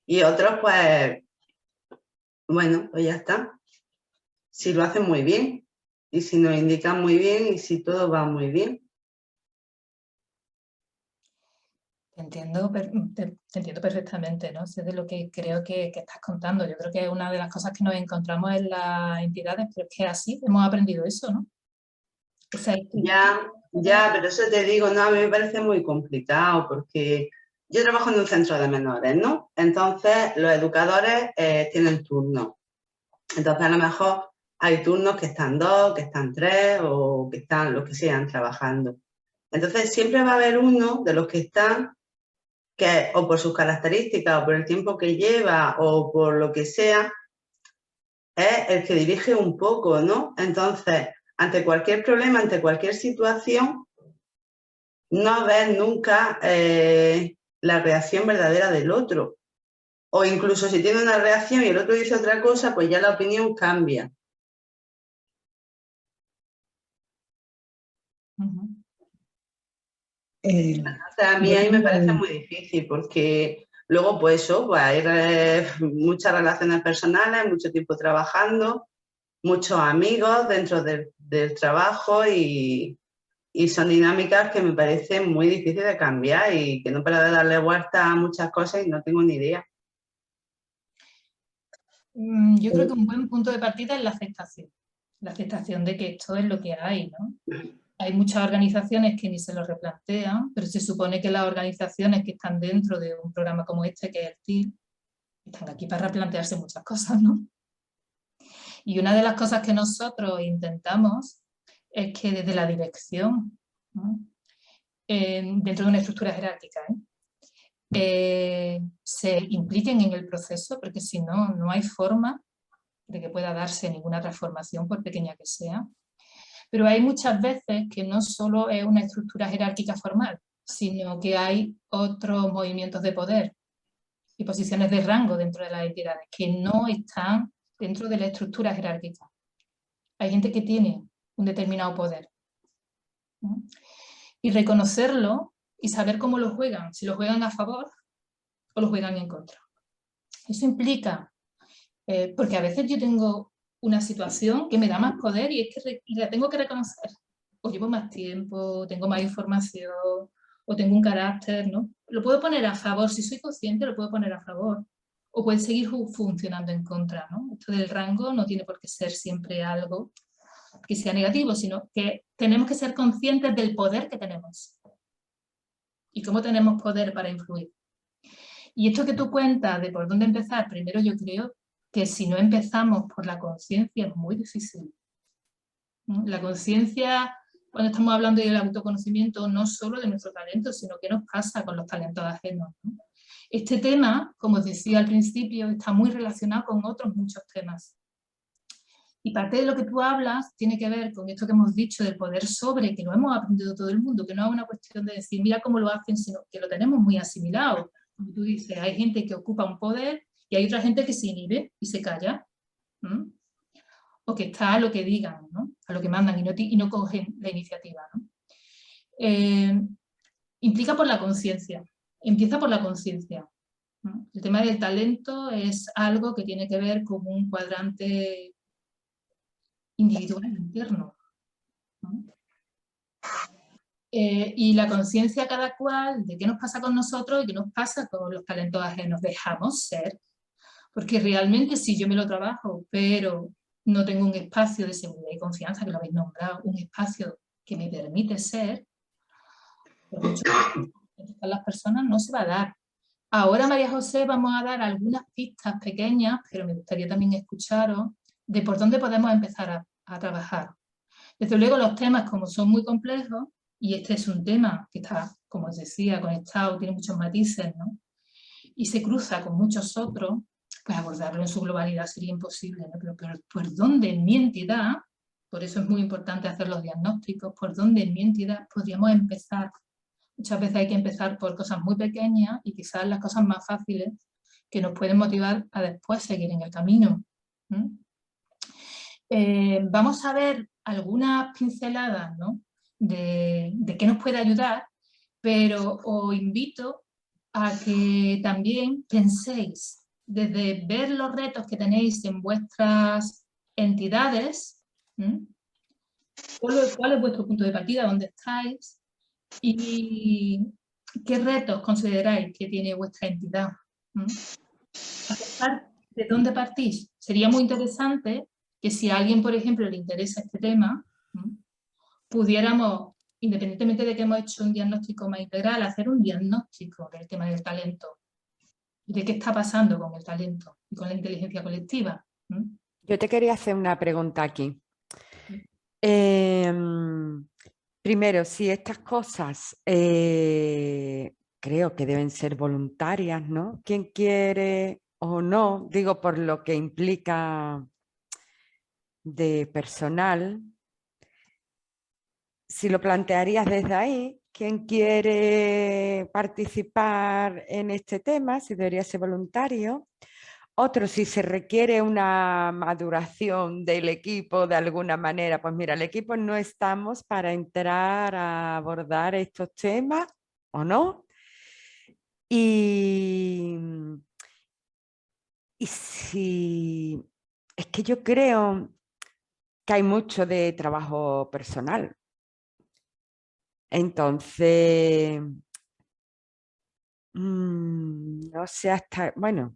y otros pues, bueno, pues ya está. Si lo hacen muy bien y si nos indican muy bien y si todo va muy bien. Te entiendo perfectamente, ¿no? Sé de lo que creo que estás contando. Yo creo que una de las cosas que nos encontramos en las entidades, pero es que así hemos aprendido eso, ¿no? Ya, pero eso te digo, no, a mí me parece muy complicado porque yo trabajo en un centro de menores, ¿no? Entonces, los educadores tienen turnos. Entonces, a lo mejor hay turnos que están 2, que están 3 o que están los que sean trabajando. Entonces, siempre va a haber uno de los que están que o por sus características o por el tiempo que lleva o por lo que sea, es el que dirige un poco, ¿no? Entonces, ante cualquier problema, ante cualquier situación, no ves nunca la reacción verdadera del otro. O incluso si tiene una reacción y el otro dice otra cosa, pues ya la opinión cambia. Entonces, a mí ahí me parece muy difícil porque luego pues eso, pues hay muchas relaciones personales, mucho tiempo trabajando, muchos amigos dentro del trabajo y son dinámicas que me parecen muy difíciles de cambiar y que no paro de darle vuelta a muchas cosas y no tengo ni idea. Yo creo que un buen punto de partida es la aceptación de que esto es lo que hay, ¿no? Hay muchas organizaciones que ni se lo replantean, pero se supone que las organizaciones que están dentro de un programa como este, que es el TIL, están aquí para replantearse muchas cosas, ¿no? Y una de las cosas que nosotros intentamos es que desde la dirección, ¿no? Dentro de una estructura jerárquica, se impliquen en el proceso, porque si no, no hay forma de que pueda darse ninguna transformación, por pequeña que sea. Pero hay muchas veces que no solo es una estructura jerárquica formal, sino que hay otros movimientos de poder y posiciones de rango dentro de las entidades que no están dentro de la estructura jerárquica. Hay gente que tiene un determinado poder, ¿no? Y reconocerlo y saber cómo lo juegan, si lo juegan a favor o lo juegan en contra. Eso implica, porque a veces yo tengo una situación que me da más poder y es que la tengo que reconocer. O llevo más tiempo, tengo más información, o tengo un carácter, ¿no? Lo puedo poner a favor, si soy consciente lo puedo poner a favor. O puede seguir funcionando en contra, ¿no? Esto del rango no tiene por qué ser siempre algo que sea negativo, sino que tenemos que ser conscientes del poder que tenemos. Y cómo tenemos poder para influir. Y esto que tú cuentas de por dónde empezar, primero yo creo que si no empezamos por la conciencia es muy difícil. La conciencia, cuando estamos hablando del autoconocimiento, no solo de nuestro talento, sino qué nos pasa con los talentos ajenos, ¿no? Este tema, como os decía al principio, está muy relacionado con otros muchos temas. Y parte de lo que tú hablas tiene que ver con esto que hemos dicho del poder sobre, que lo hemos aprendido todo el mundo, que no es una cuestión de decir, mira cómo lo hacen, sino que lo tenemos muy asimilado. Como tú dices, hay gente que ocupa un poder y hay otra gente que se inhibe y se calla. O que está a lo que digan, ¿no? A lo que mandan y no cogen la iniciativa, ¿no? Implica por la conciencia, empieza por la conciencia, ¿no? El tema del talento es algo que tiene que ver con un cuadrante individual interno, ¿no? Y la conciencia cada cual de qué nos pasa con nosotros y qué nos pasa con los talentos ajenos, dejamos ser, porque realmente si yo me lo trabajo, pero no tengo un espacio de seguridad y confianza, que lo habéis nombrado, un espacio que me permite ser, por mucho que las personas no se va a dar. Ahora, María José, vamos a dar algunas pistas pequeñas, pero me gustaría también escucharos de por dónde podemos empezar a trabajar. Desde luego los temas, como son muy complejos, y este es un tema que está, como os decía, conectado, tiene muchos matices, ¿no? Y se cruza con muchos otros, pues abordarlo en su globalidad sería imposible, ¿no? Pero por dónde en mi entidad, por eso es muy importante hacer los diagnósticos, por dónde en mi entidad podríamos empezar. Muchas veces hay que empezar por cosas muy pequeñas y quizás las cosas más fáciles que nos pueden motivar a después seguir en el camino. Vamos a ver algunas pinceladas, ¿no? de qué nos puede ayudar, pero os invito a que también penséis desde ver los retos que tenéis en vuestras entidades, cuál es vuestro punto de partida, dónde estáis y qué retos consideráis que tiene vuestra entidad. ¿De dónde partís? Sería muy interesante que si a alguien, por ejemplo, le interesa este tema, pudiéramos, independientemente de que hemos hecho un diagnóstico más integral, hacer un diagnóstico del tema del talento y de qué está pasando con el talento y con la inteligencia colectiva. Yo te quería hacer una pregunta aquí. Primero, si estas cosas creo que deben ser voluntarias, ¿no? Quien quiere o no, digo por lo que implica de personal, si lo plantearías desde ahí, quien quiere participar en este tema, si debería ser voluntario. Otro, si se requiere una maduración del equipo de alguna manera, pues mira, el equipo no estamos para entrar a abordar estos temas, ¿o no? Y si... Es que yo creo que hay mucho de trabajo personal. Entonces, no sé hasta... Bueno,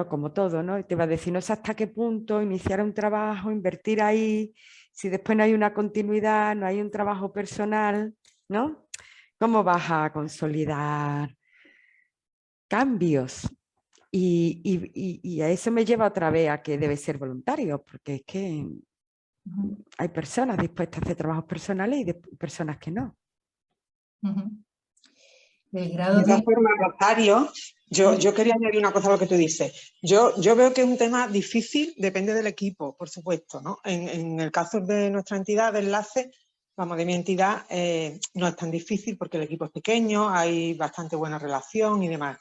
como todo, ¿no? Te iba a decir, no sé hasta qué punto iniciar un trabajo, invertir ahí, si después no hay una continuidad, no hay un trabajo personal, ¿no? ¿Cómo vas a consolidar cambios? Y a eso me lleva otra vez a que debe ser voluntario, porque es que hay personas dispuestas a hacer trabajos personales y personas que no. el grado De todas de... formas, Rosario, yo quería añadir una cosa a lo que tú dices. Yo veo que es un tema difícil, depende del equipo, por supuesto, ¿no? En el caso de nuestra entidad de enlace, vamos, de mi entidad, no es tan difícil porque el equipo es pequeño, hay bastante buena relación y demás.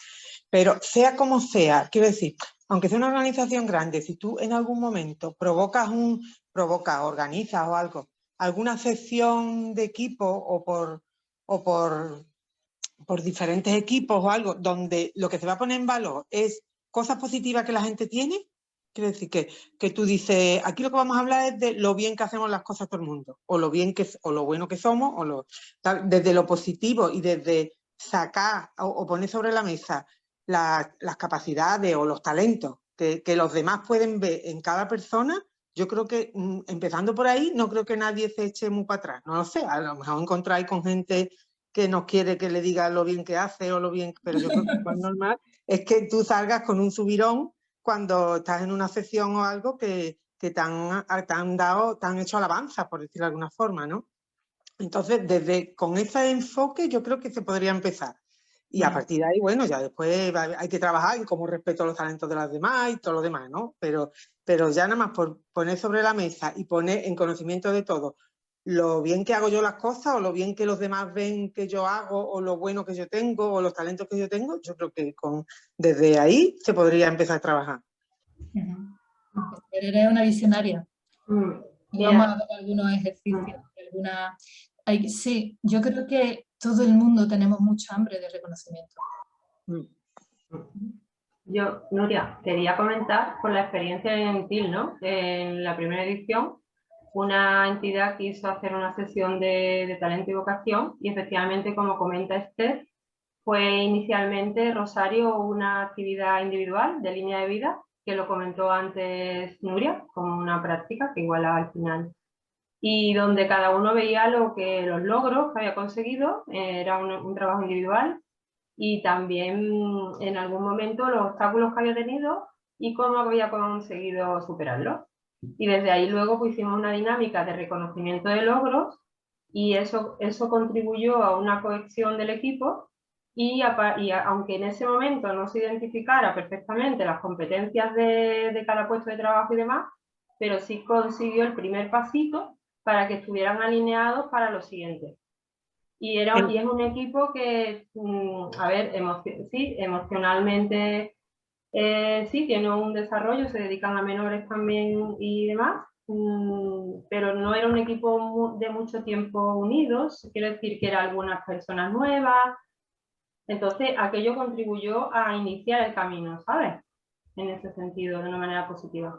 Pero sea como sea, quiero decir, aunque sea una organización grande, si tú en algún momento organizas o algo, alguna sección de equipo o por diferentes equipos o algo, donde lo que se va a poner en valor es cosas positivas que la gente tiene, quiero decir que tú dices, aquí lo que vamos a hablar es de lo bien que hacemos las cosas todo el mundo, o lo bueno que somos, desde lo positivo y desde sacar o poner sobre la mesa las capacidades o los talentos que los demás pueden ver en cada persona. Yo creo que, empezando por ahí, no creo que nadie se eche muy para atrás, no lo sé, a lo mejor encontráis con gente que no quiere que le diga lo bien que hace o lo bien, pero yo creo que lo más normal es que tú salgas con un subidón cuando estás en una sesión o algo que te han hecho alabanza, por decirlo de alguna forma, ¿no? Entonces, con ese enfoque yo creo que se podría empezar. Y a partir de ahí, bueno, ya después hay que trabajar en cómo respeto los talentos de las demás y todo lo demás, ¿no? Pero ya nada más por poner sobre la mesa y poner en conocimiento de todo lo bien que hago yo las cosas o lo bien que los demás ven que yo hago o lo bueno que yo tengo o los talentos que yo tengo, yo creo que desde ahí se podría empezar a trabajar. Eres una visionaria. Vamos a ver algunos ejercicios. Sí, yo creo que todo el mundo tenemos mucha hambre de reconocimiento. Yo, Nuria, quería comentar con la experiencia en TIL, ¿no? En la primera edición, una entidad quiso hacer una sesión de talento y vocación y efectivamente, como comenta Esther, fue inicialmente Rosario una actividad individual de línea de vida, que lo comentó antes Nuria, como una práctica que igualaba al final. Y donde cada uno veía los logros que había conseguido, era un trabajo individual, y también en algún momento los obstáculos que había tenido y cómo había conseguido superarlos. Y desde ahí luego pues hicimos una dinámica de reconocimiento de logros y eso contribuyó a una cohesión del equipo y aunque en ese momento no se identificara perfectamente las competencias de cada puesto de trabajo y demás, pero sí consiguió el primer pasito para que estuvieran alineados para lo siguiente. Y es un equipo que, a ver, emocionalmente sí, tiene un desarrollo, se dedican a menores también y demás, pero no era un equipo de mucho tiempo unidos, quiero decir que eran algunas personas nuevas, entonces aquello contribuyó a iniciar el camino, ¿sabes? En ese sentido, de una manera positiva.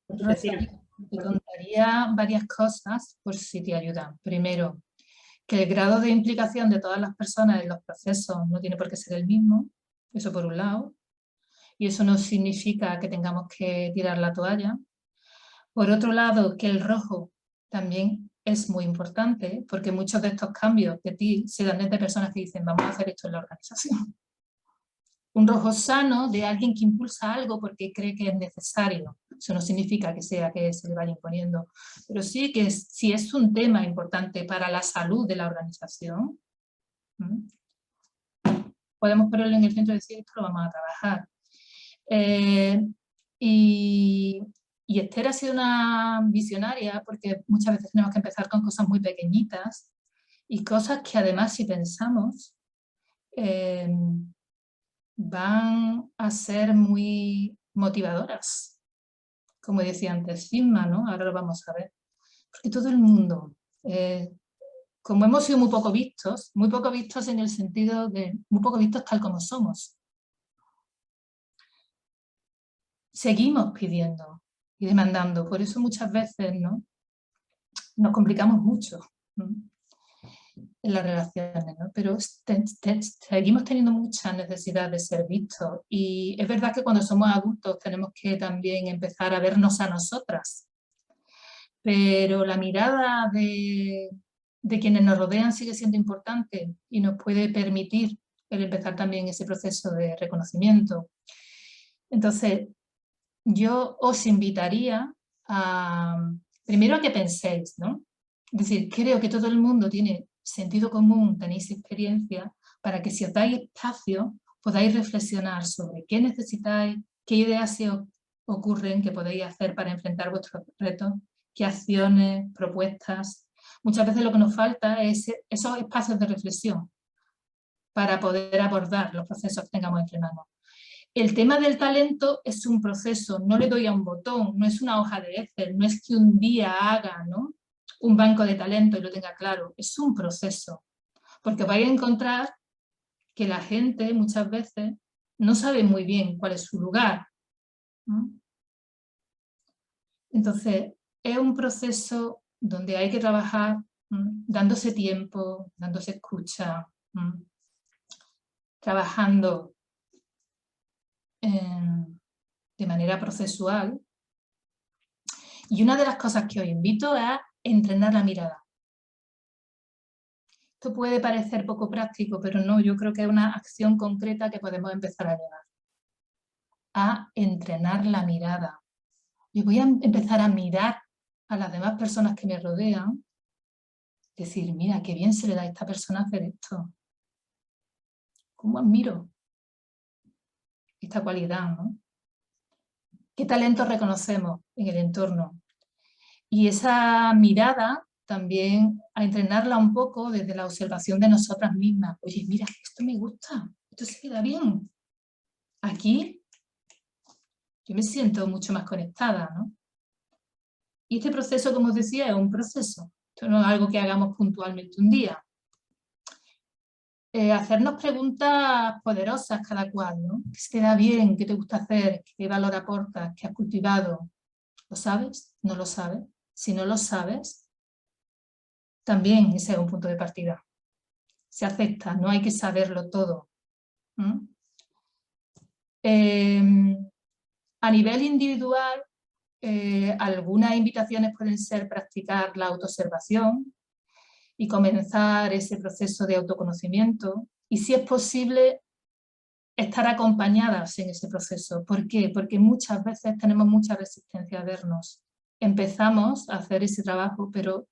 Te contaría varias cosas por si te ayudan. Primero, que el grado de implicación de todas las personas en los procesos no tiene por qué ser el mismo, eso por un lado, y eso no significa que tengamos que tirar la toalla. Por otro lado, que el rojo también es muy importante, porque muchos de estos cambios de ti se dan desde personas que dicen vamos a hacer esto en la organización. Un rojo sano de alguien que impulsa algo porque cree que es necesario. Eso no significa que sea que se le vaya imponiendo, pero sí que si es un tema importante para la salud de la organización, podemos ponerlo en el centro y decir esto lo vamos a trabajar. Y Esther ha sido una visionaria porque muchas veces tenemos que empezar con cosas muy pequeñitas y cosas que además si pensamos van a ser muy motivadoras, como decía antes Sigma, ¿no? Ahora lo vamos a ver. Porque todo el mundo, como hemos sido muy poco vistos en el sentido de muy poco vistos tal como somos, seguimos pidiendo y demandando. Por eso muchas veces, ¿no?, nos complicamos mucho, ¿no?, en las relaciones, ¿no? Pero seguimos teniendo mucha necesidad de ser vistos y es verdad que cuando somos adultos tenemos que también empezar a vernos a nosotras, pero la mirada de quienes nos rodean sigue siendo importante y nos puede permitir el empezar también ese proceso de reconocimiento. Entonces, yo os invitaría primero a que penséis, ¿no? Es decir, creo que todo el mundo tiene sentido común, tenéis experiencia, para que si os dais espacio podáis reflexionar sobre qué necesitáis, qué ideas se os ocurren que podéis hacer para enfrentar vuestros retos, qué acciones, propuestas. Muchas veces lo que nos falta es esos espacios de reflexión para poder abordar los procesos que tengamos entre manos. El tema del talento es un proceso, no le doy a un botón, no es una hoja de Excel, no es que un día haga, ¿no?, un banco de talento y lo tenga claro, es un proceso. Porque vais a encontrar que la gente muchas veces no sabe muy bien cuál es su lugar, ¿no? Entonces, es un proceso donde hay que trabajar dándose tiempo, dándose escucha, trabajando de manera procesual. Y una de las cosas que os invito es entrenar la mirada. Esto puede parecer poco práctico, pero no, yo creo que es una acción concreta que podemos empezar a llevar. A entrenar la mirada. Yo voy a empezar a mirar a las demás personas que me rodean, decir, mira, qué bien se le da a esta persona hacer esto. ¿Cómo admiro esta cualidad, ¿no? ¿Qué talentos reconocemos en el entorno? Y esa mirada también a entrenarla un poco desde la observación de nosotras mismas. Oye, mira, esto me gusta, esto se queda bien. Aquí yo me siento mucho más conectada, ¿no? Y este proceso, como os decía, es un proceso. Esto no es algo que hagamos puntualmente un día. Hacernos preguntas poderosas cada cual, ¿no? ¿Qué se te da bien? ¿Qué te gusta hacer? ¿Qué valor aportas? ¿Qué has cultivado? ¿Lo sabes? ¿No lo sabes? Si no lo sabes, también ese es un punto de partida. Se acepta, no hay que saberlo todo. A nivel individual, algunas invitaciones pueden ser practicar la autoobservación y comenzar ese proceso de autoconocimiento. Y si es posible, estar acompañadas en ese proceso. ¿Por qué? Porque muchas veces tenemos mucha resistencia a vernos. Empezamos a hacer ese trabajo, pero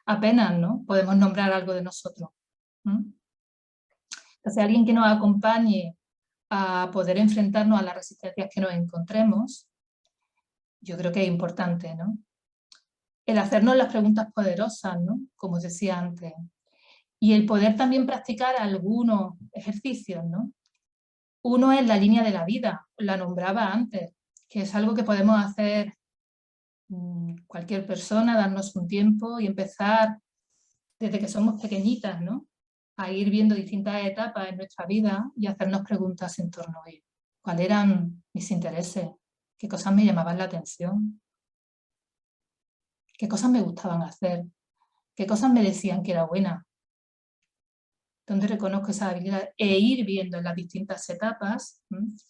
apenas, ¿no?, podemos nombrar algo de nosotros. Entonces, alguien que nos acompañe a poder enfrentarnos a las resistencias que nos encontremos, yo creo que es importante, ¿no? El hacernos las preguntas poderosas, ¿no?, como os decía antes. Y el poder también practicar algunos ejercicios, ¿no? Uno es la línea de la vida, la nombraba antes, que es algo que podemos hacer cualquier persona, darnos un tiempo y empezar desde que somos pequeñitas, ¿no?, a ir viendo distintas etapas en nuestra vida y hacernos preguntas en torno a ello. ¿Cuáles eran mis intereses? ¿Qué cosas me llamaban la atención? ¿Qué cosas me gustaban hacer? ¿Qué cosas me decían que era buena? ¿Dónde reconozco esa habilidad? E ir viendo en las distintas etapas.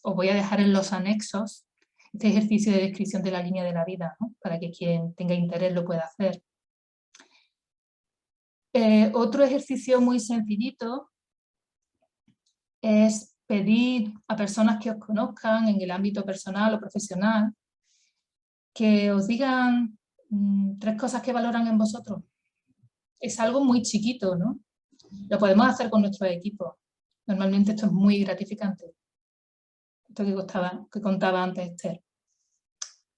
Os voy a dejar en los anexos este ejercicio de descripción de la línea de la vida, ¿no?, para que quien tenga interés lo pueda hacer. Otro ejercicio muy sencillito es pedir a personas que os conozcan en el ámbito personal o profesional que os digan 3 cosas que valoran en vosotros. Es algo muy chiquito, ¿no? Lo podemos hacer con nuestros equipos. Normalmente esto es muy gratificante. Esto que contaba antes Esther.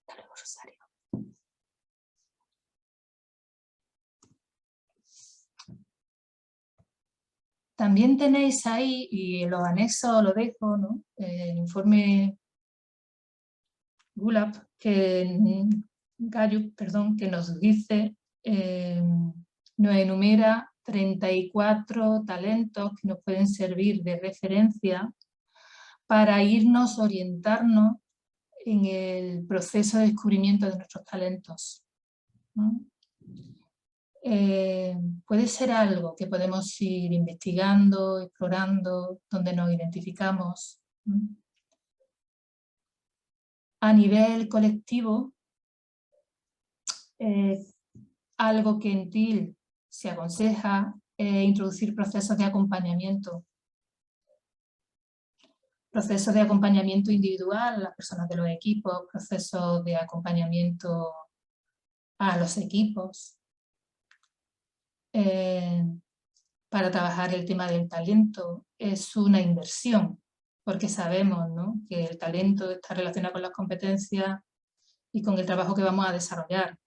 Hasta luego, Rosario. También tenéis ahí, y en los anexos lo dejo, ¿no?, el informe Gulab, Gayuk, perdón, que nos dice, nos enumera 34 talentos que nos pueden servir de referencia para irnos, orientarnos en el proceso de descubrimiento de nuestros talentos, ¿no? Puede ser algo que podemos ir investigando, explorando, donde nos identificamos. A nivel colectivo, algo que en TIL se aconseja es introducir procesos de acompañamiento. Procesos de acompañamiento individual a las personas de los equipos, procesos de acompañamiento a los equipos. para trabajar el tema del talento es una inversión, porque sabemos, ¿no?, que el talento está relacionado con las competencias y con el trabajo que vamos a desarrollar.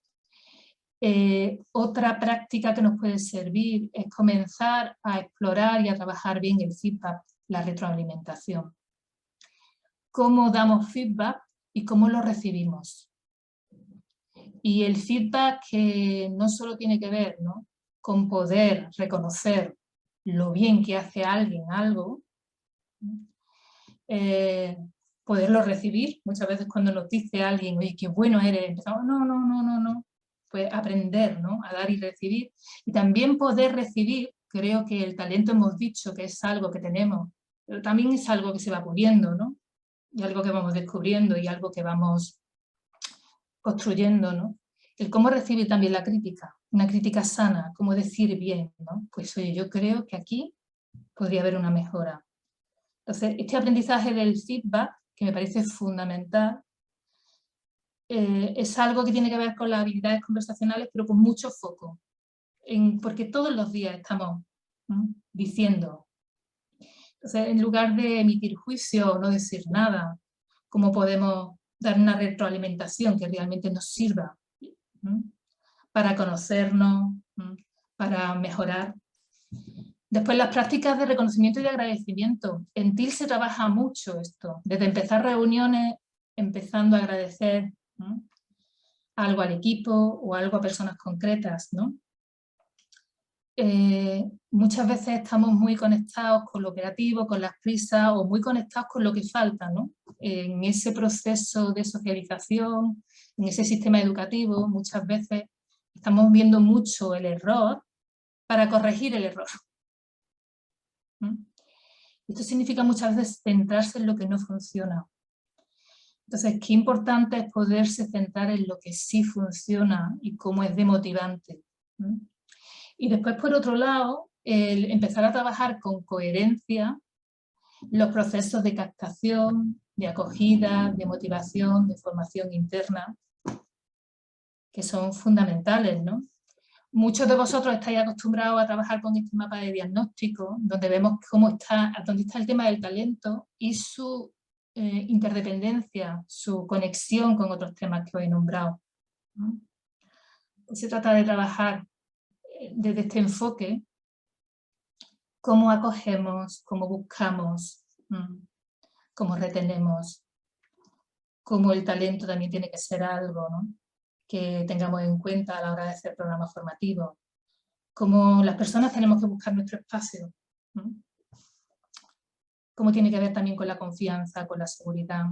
Otra práctica que nos puede servir es comenzar a explorar y a trabajar bien el feedback, la retroalimentación. Cómo damos feedback y cómo lo recibimos. Y el feedback que no solo tiene que ver, ¿no?, con poder reconocer lo bien que hace alguien algo, poderlo recibir. Muchas veces cuando nos dice alguien, oye, qué bueno eres, empezamos, no. Pues aprender, ¿no?, a dar y recibir. Y también poder recibir, creo que el talento hemos dicho que es algo que tenemos, pero también es algo que se va puliendo, ¿no? Y algo que vamos descubriendo y algo que vamos construyendo, ¿no? El cómo recibir también la crítica, una crítica sana, cómo decir bien, ¿no? Pues oye, yo creo que aquí podría haber una mejora. Entonces, este aprendizaje del feedback, que me parece fundamental, es algo que tiene que ver con las habilidades conversacionales, pero con mucho foco, porque todos los días estamos, ¿no?, diciendo. Entonces, en lugar de emitir juicio o no decir nada, ¿cómo podemos dar una retroalimentación que realmente nos sirva, ¿no?, para conocernos, ¿no?, para mejorar? Después, las prácticas de reconocimiento y de agradecimiento. En TIL se trabaja mucho esto, desde empezar reuniones, empezando a agradecer, ¿no?, algo al equipo o algo a personas concretas, ¿no? Muchas veces estamos muy conectados con lo operativo, con las prisas, o muy conectados con lo que falta, ¿no? En ese proceso de socialización, en ese sistema educativo, muchas veces estamos viendo mucho el error para corregir el error. Esto significa muchas veces centrarse en lo que no funciona. Entonces, qué importante es poderse centrar en lo que sí funciona y cómo es demotivante. Y después, por otro lado, el empezar a trabajar con coherencia los procesos de captación, de acogida, de motivación, de formación interna, que son fundamentales, ¿no? Muchos de vosotros estáis acostumbrados a trabajar con este mapa de diagnóstico, donde vemos dónde está el tema del talento y su interdependencia, su conexión con otros temas que os he nombrado, ¿no? Se trata de trabajar desde este enfoque, cómo acogemos, cómo buscamos, cómo retenemos, cómo el talento también tiene que ser algo, ¿no?, que tengamos en cuenta a la hora de hacer programas formativos, cómo las personas tenemos que buscar nuestro espacio, ¿no?, cómo tiene que ver también con la confianza, con la seguridad.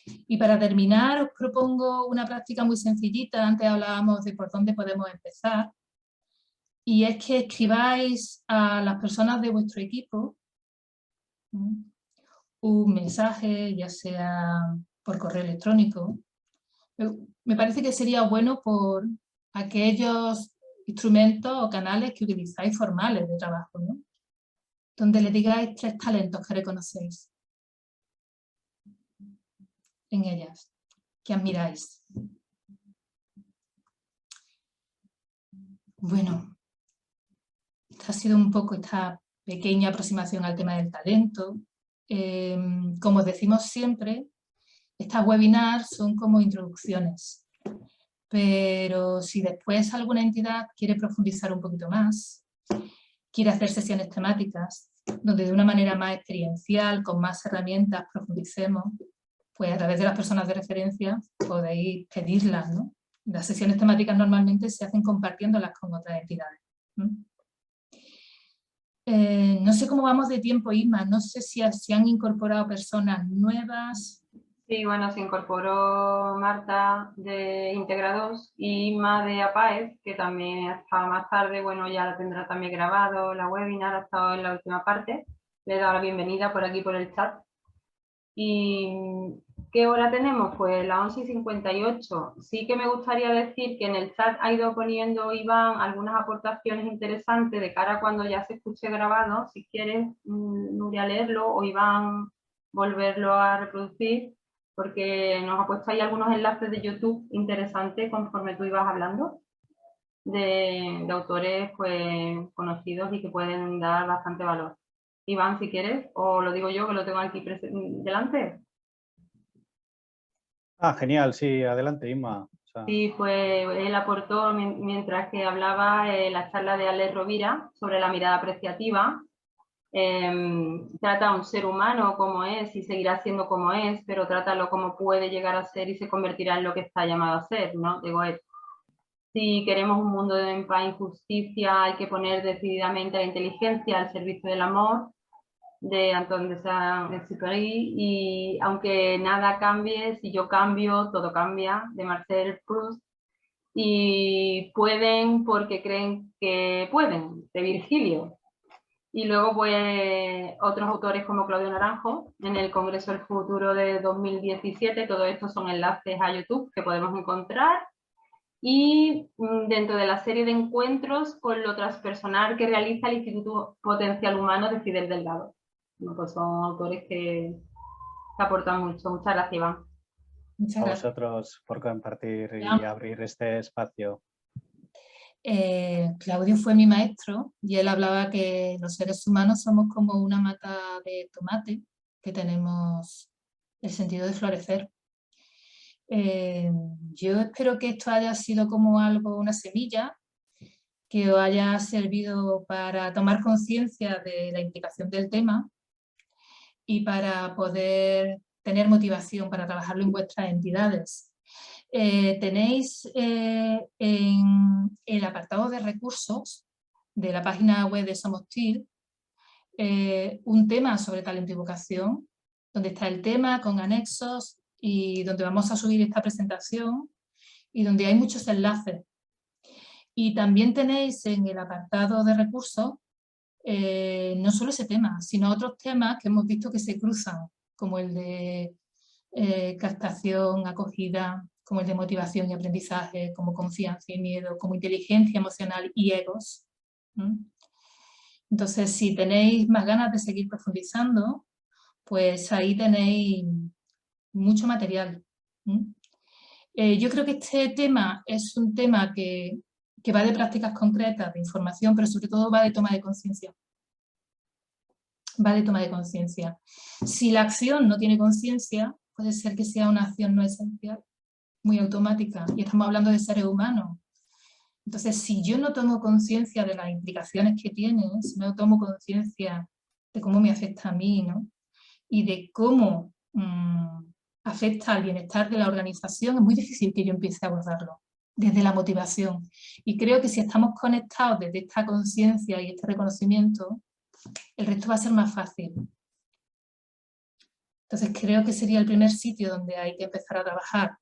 Y para terminar, os propongo una práctica muy sencillita. Antes hablábamos de por dónde podemos empezar, y es que escribáis a las personas de vuestro equipo, ¿no?, un mensaje, ya sea por correo electrónico. Me parece que sería bueno por aquellos instrumentos o canales que utilizáis formales de trabajo, ¿no?, donde le digáis 3 talentos que reconocéis en ellas, que admiráis. Bueno, esta ha sido un poco esta pequeña aproximación al tema del talento. Como os decimos siempre, estas webinars son como introducciones, pero si después alguna entidad quiere profundizar un poquito más, quiere hacer sesiones temáticas, donde de una manera más experiencial, con más herramientas, profundicemos, pues a través de las personas de referencia podéis pedirlas, ¿no? Las sesiones temáticas normalmente se hacen compartiéndolas con otras entidades, ¿no? No sé cómo vamos de tiempo, Isma, no sé si se han incorporado personas nuevas. Sí, bueno, se incorporó Marta de Integrados y Isma de APAES, que también ha estado más tarde, bueno, ya la tendrá también grabado la webinar, ha estado en la última parte. Le he dado la bienvenida por aquí por el chat. ¿Y qué hora tenemos? Pues las 11:58. Sí que me gustaría decir que en el chat ha ido poniendo Iván algunas aportaciones interesantes de cara a cuando ya se escuche grabado. Si quieres, Nuria, leerlo, o Iván volverlo a reproducir, porque nos ha puesto ahí algunos enlaces de YouTube interesantes conforme tú ibas hablando. de autores pues, conocidos y que pueden dar bastante valor. Iván, si quieres, o lo digo yo que lo tengo aquí delante. Ah, genial, sí, adelante, Inma. Sí, pues él aportó, mientras que hablaba, la charla de Alex Rovira sobre la mirada apreciativa. Trata a un ser humano como es y seguirá siendo como es, pero trátalo como puede llegar a ser y se convertirá en lo que está llamado a ser, ¿no? Digo, si queremos un mundo en paz y justicia, hay que poner decididamente la inteligencia al servicio del amor, de Antoine de Saint-Exupéry, y aunque nada cambie, si yo cambio, todo cambia, de Marcel Proust, y pueden porque creen que pueden, de Virgilio. Y luego pues otros autores como Claudio Naranjo, en el Congreso del Futuro de 2017, todo esto son enlaces a YouTube que podemos encontrar. Y dentro de la serie de encuentros con lo transpersonal que realiza el Instituto Potencial Humano de Fidel Delgado. Bueno, pues son autores que aportan mucho. Muchas gracias, Iván. Muchas A gracias. vosotros por compartir y abrir este espacio. Claudio fue mi maestro y él hablaba que los seres humanos somos como una mata de tomate que tenemos el sentido de florecer. Yo espero que esto haya sido como algo, una semilla, que os haya servido para tomar conciencia de la implicación del tema y para poder tener motivación para trabajarlo en vuestras entidades. Tenéis en el apartado de recursos de la página web de Somos TIL un tema sobre talento y vocación, donde está el tema con anexos y donde vamos a subir esta presentación y donde hay muchos enlaces. Y también tenéis en el apartado de recursos no solo ese tema, sino otros temas que hemos visto que se cruzan, como el de captación, acogida, como el de motivación y aprendizaje, como confianza y miedo, como inteligencia emocional y egos. Entonces, si tenéis más ganas de seguir profundizando, pues ahí tenéis mucho material. Yo creo que este tema es un tema que va de prácticas concretas, de información, pero sobre todo va de toma de conciencia. Va de toma de conciencia. Si la acción no tiene conciencia, puede ser que sea una acción no esencial, muy automática, y estamos hablando de seres humanos. Entonces, si yo no tomo conciencia de las implicaciones que tiene, si no tomo conciencia de cómo me afecta a mí, ¿no? Y de cómo afecta al bienestar de la organización, es muy difícil que yo empiece a abordarlo desde la motivación. Y creo que si estamos conectados desde esta conciencia y este reconocimiento, el resto va a ser más fácil. Entonces creo que sería el primer sitio donde hay que empezar a trabajar.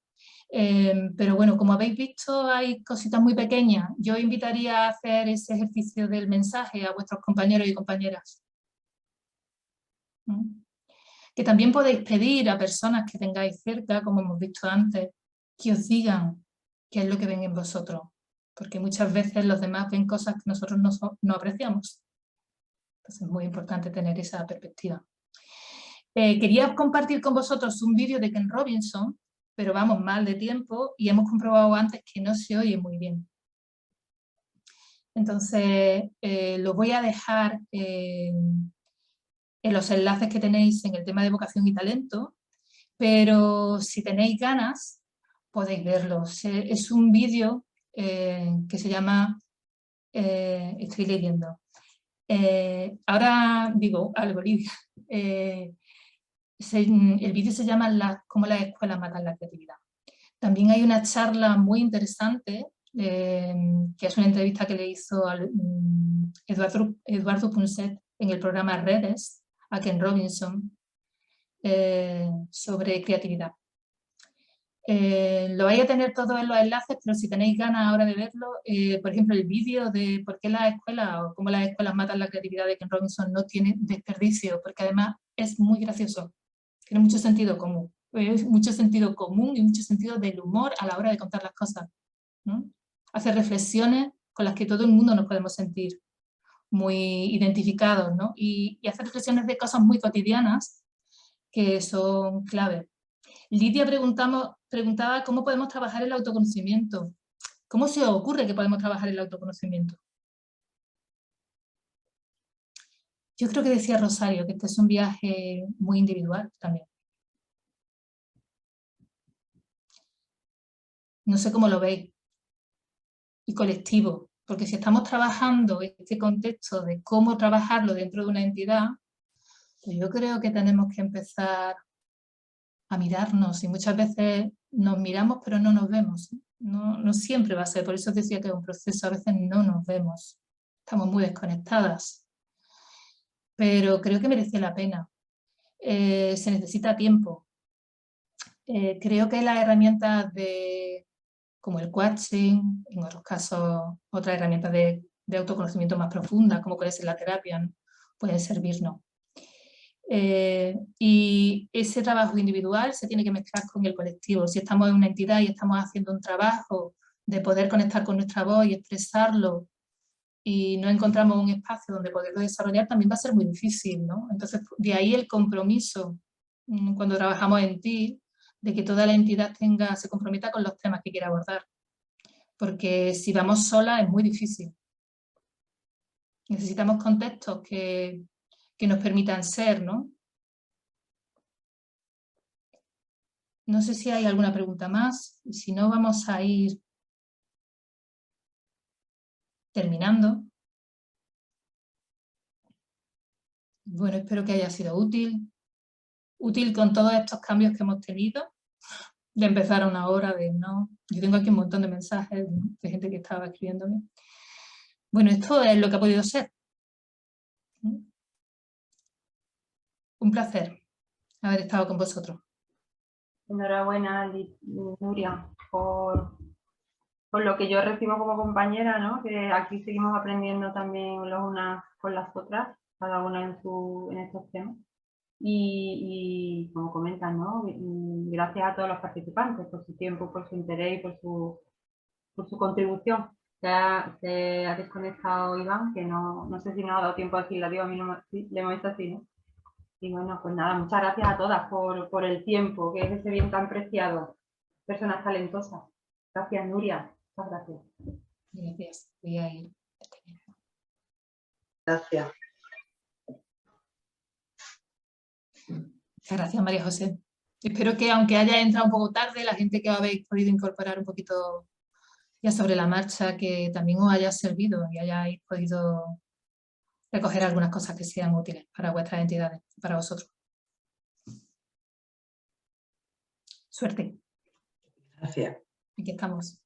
Pero bueno, como habéis visto, hay cositas muy pequeñas. Yo invitaría a hacer ese ejercicio del mensaje a vuestros compañeros y compañeras. Que también podéis pedir a personas que tengáis cerca, como hemos visto antes, que os digan qué es lo que ven en vosotros. Porque muchas veces los demás ven cosas que nosotros no apreciamos. Entonces es muy importante tener esa perspectiva. Quería compartir con vosotros un vídeo de Ken Robinson, pero vamos mal de tiempo y hemos comprobado antes que no se oye muy bien. Entonces, lo voy a dejar en los enlaces que tenéis en el tema de vocación y talento, pero si tenéis ganas, podéis verlo. Es un vídeo que se llama, estoy leyendo, ahora digo algo, Lidia. El vídeo se llama Cómo las escuelas matan la creatividad. También hay una charla muy interesante, que es una entrevista que le hizo a Eduardo Punset en el programa Redes, a Ken Robinson, sobre creatividad. Lo vais a tener todos en los enlaces, pero si tenéis ganas ahora de verlo, por ejemplo, el vídeo de por qué las escuelas o cómo las escuelas matan la creatividad de Ken Robinson no tiene desperdicio, porque además es muy gracioso. Tiene mucho sentido común. Mucho sentido común y mucho sentido del humor a la hora de contar las cosas, ¿no? Hace reflexiones con las que todo el mundo nos podemos sentir muy identificados, ¿no? Y hace reflexiones de cosas muy cotidianas que son clave. Lidia preguntaba cómo podemos trabajar el autoconocimiento. ¿Cómo se os ocurre que podemos trabajar el autoconocimiento? Yo creo que decía Rosario que este es un viaje muy individual también. No sé cómo lo veis. Y colectivo, porque si estamos trabajando este contexto de cómo trabajarlo dentro de una entidad, pues yo creo que tenemos que empezar a mirarnos y muchas veces nos miramos pero no nos vemos. No siempre va a ser, por eso os decía que es un proceso, a veces no nos vemos, estamos muy desconectadas. Pero creo que merece la pena. Se necesita tiempo. Creo que las herramientas como el coaching, en otros casos otras herramientas de autoconocimiento más profundas, como puede ser la terapia, ¿no? Pueden servirnos. Y ese trabajo individual se tiene que mezclar con el colectivo. Si estamos en una entidad y estamos haciendo un trabajo de poder conectar con nuestra voz y expresarlo y no encontramos un espacio donde poderlo desarrollar, también va a ser muy difícil, ¿no? Entonces, de ahí el compromiso, cuando trabajamos en ti, de que toda la entidad se comprometa con los temas que quiera abordar. Porque si vamos solas es muy difícil. Necesitamos contextos que nos permitan ser, ¿no? No sé si hay alguna pregunta más, y si no vamos a ir terminando. Bueno, espero que haya sido útil. Útil con todos estos cambios que hemos tenido, de empezar a una hora, de no... Yo tengo aquí un montón de mensajes de gente que estaba escribiéndome. Bueno, esto es lo que ha podido ser. Un placer haber estado con vosotros. Enhorabuena, Nuria, por lo que yo recibo como compañera, ¿no? Que aquí seguimos aprendiendo también las unas con las otras, cada una en estos temas. Y como comentan, ¿no? Gracias a todos los participantes por su tiempo, por su interés y por su contribución. Ya se ha desconectado Iván, que no sé si nos ha dado tiempo a decirle adiós, a mí no le hemos visto así, ¿no? Y bueno, pues nada, muchas gracias a todas por el tiempo, que es ese bien tan preciado. Personas talentosas. Gracias, Nuria. Muchas gracias. Gracias. Voy a ir. Gracias. Muchas gracias, María José. Espero que, aunque haya entrado un poco tarde, la gente que habéis podido incorporar un poquito ya sobre la marcha, que también os haya servido y hayáis podido recoger algunas cosas que sean útiles para vuestras entidades, para vosotros. Suerte. Gracias. Aquí estamos.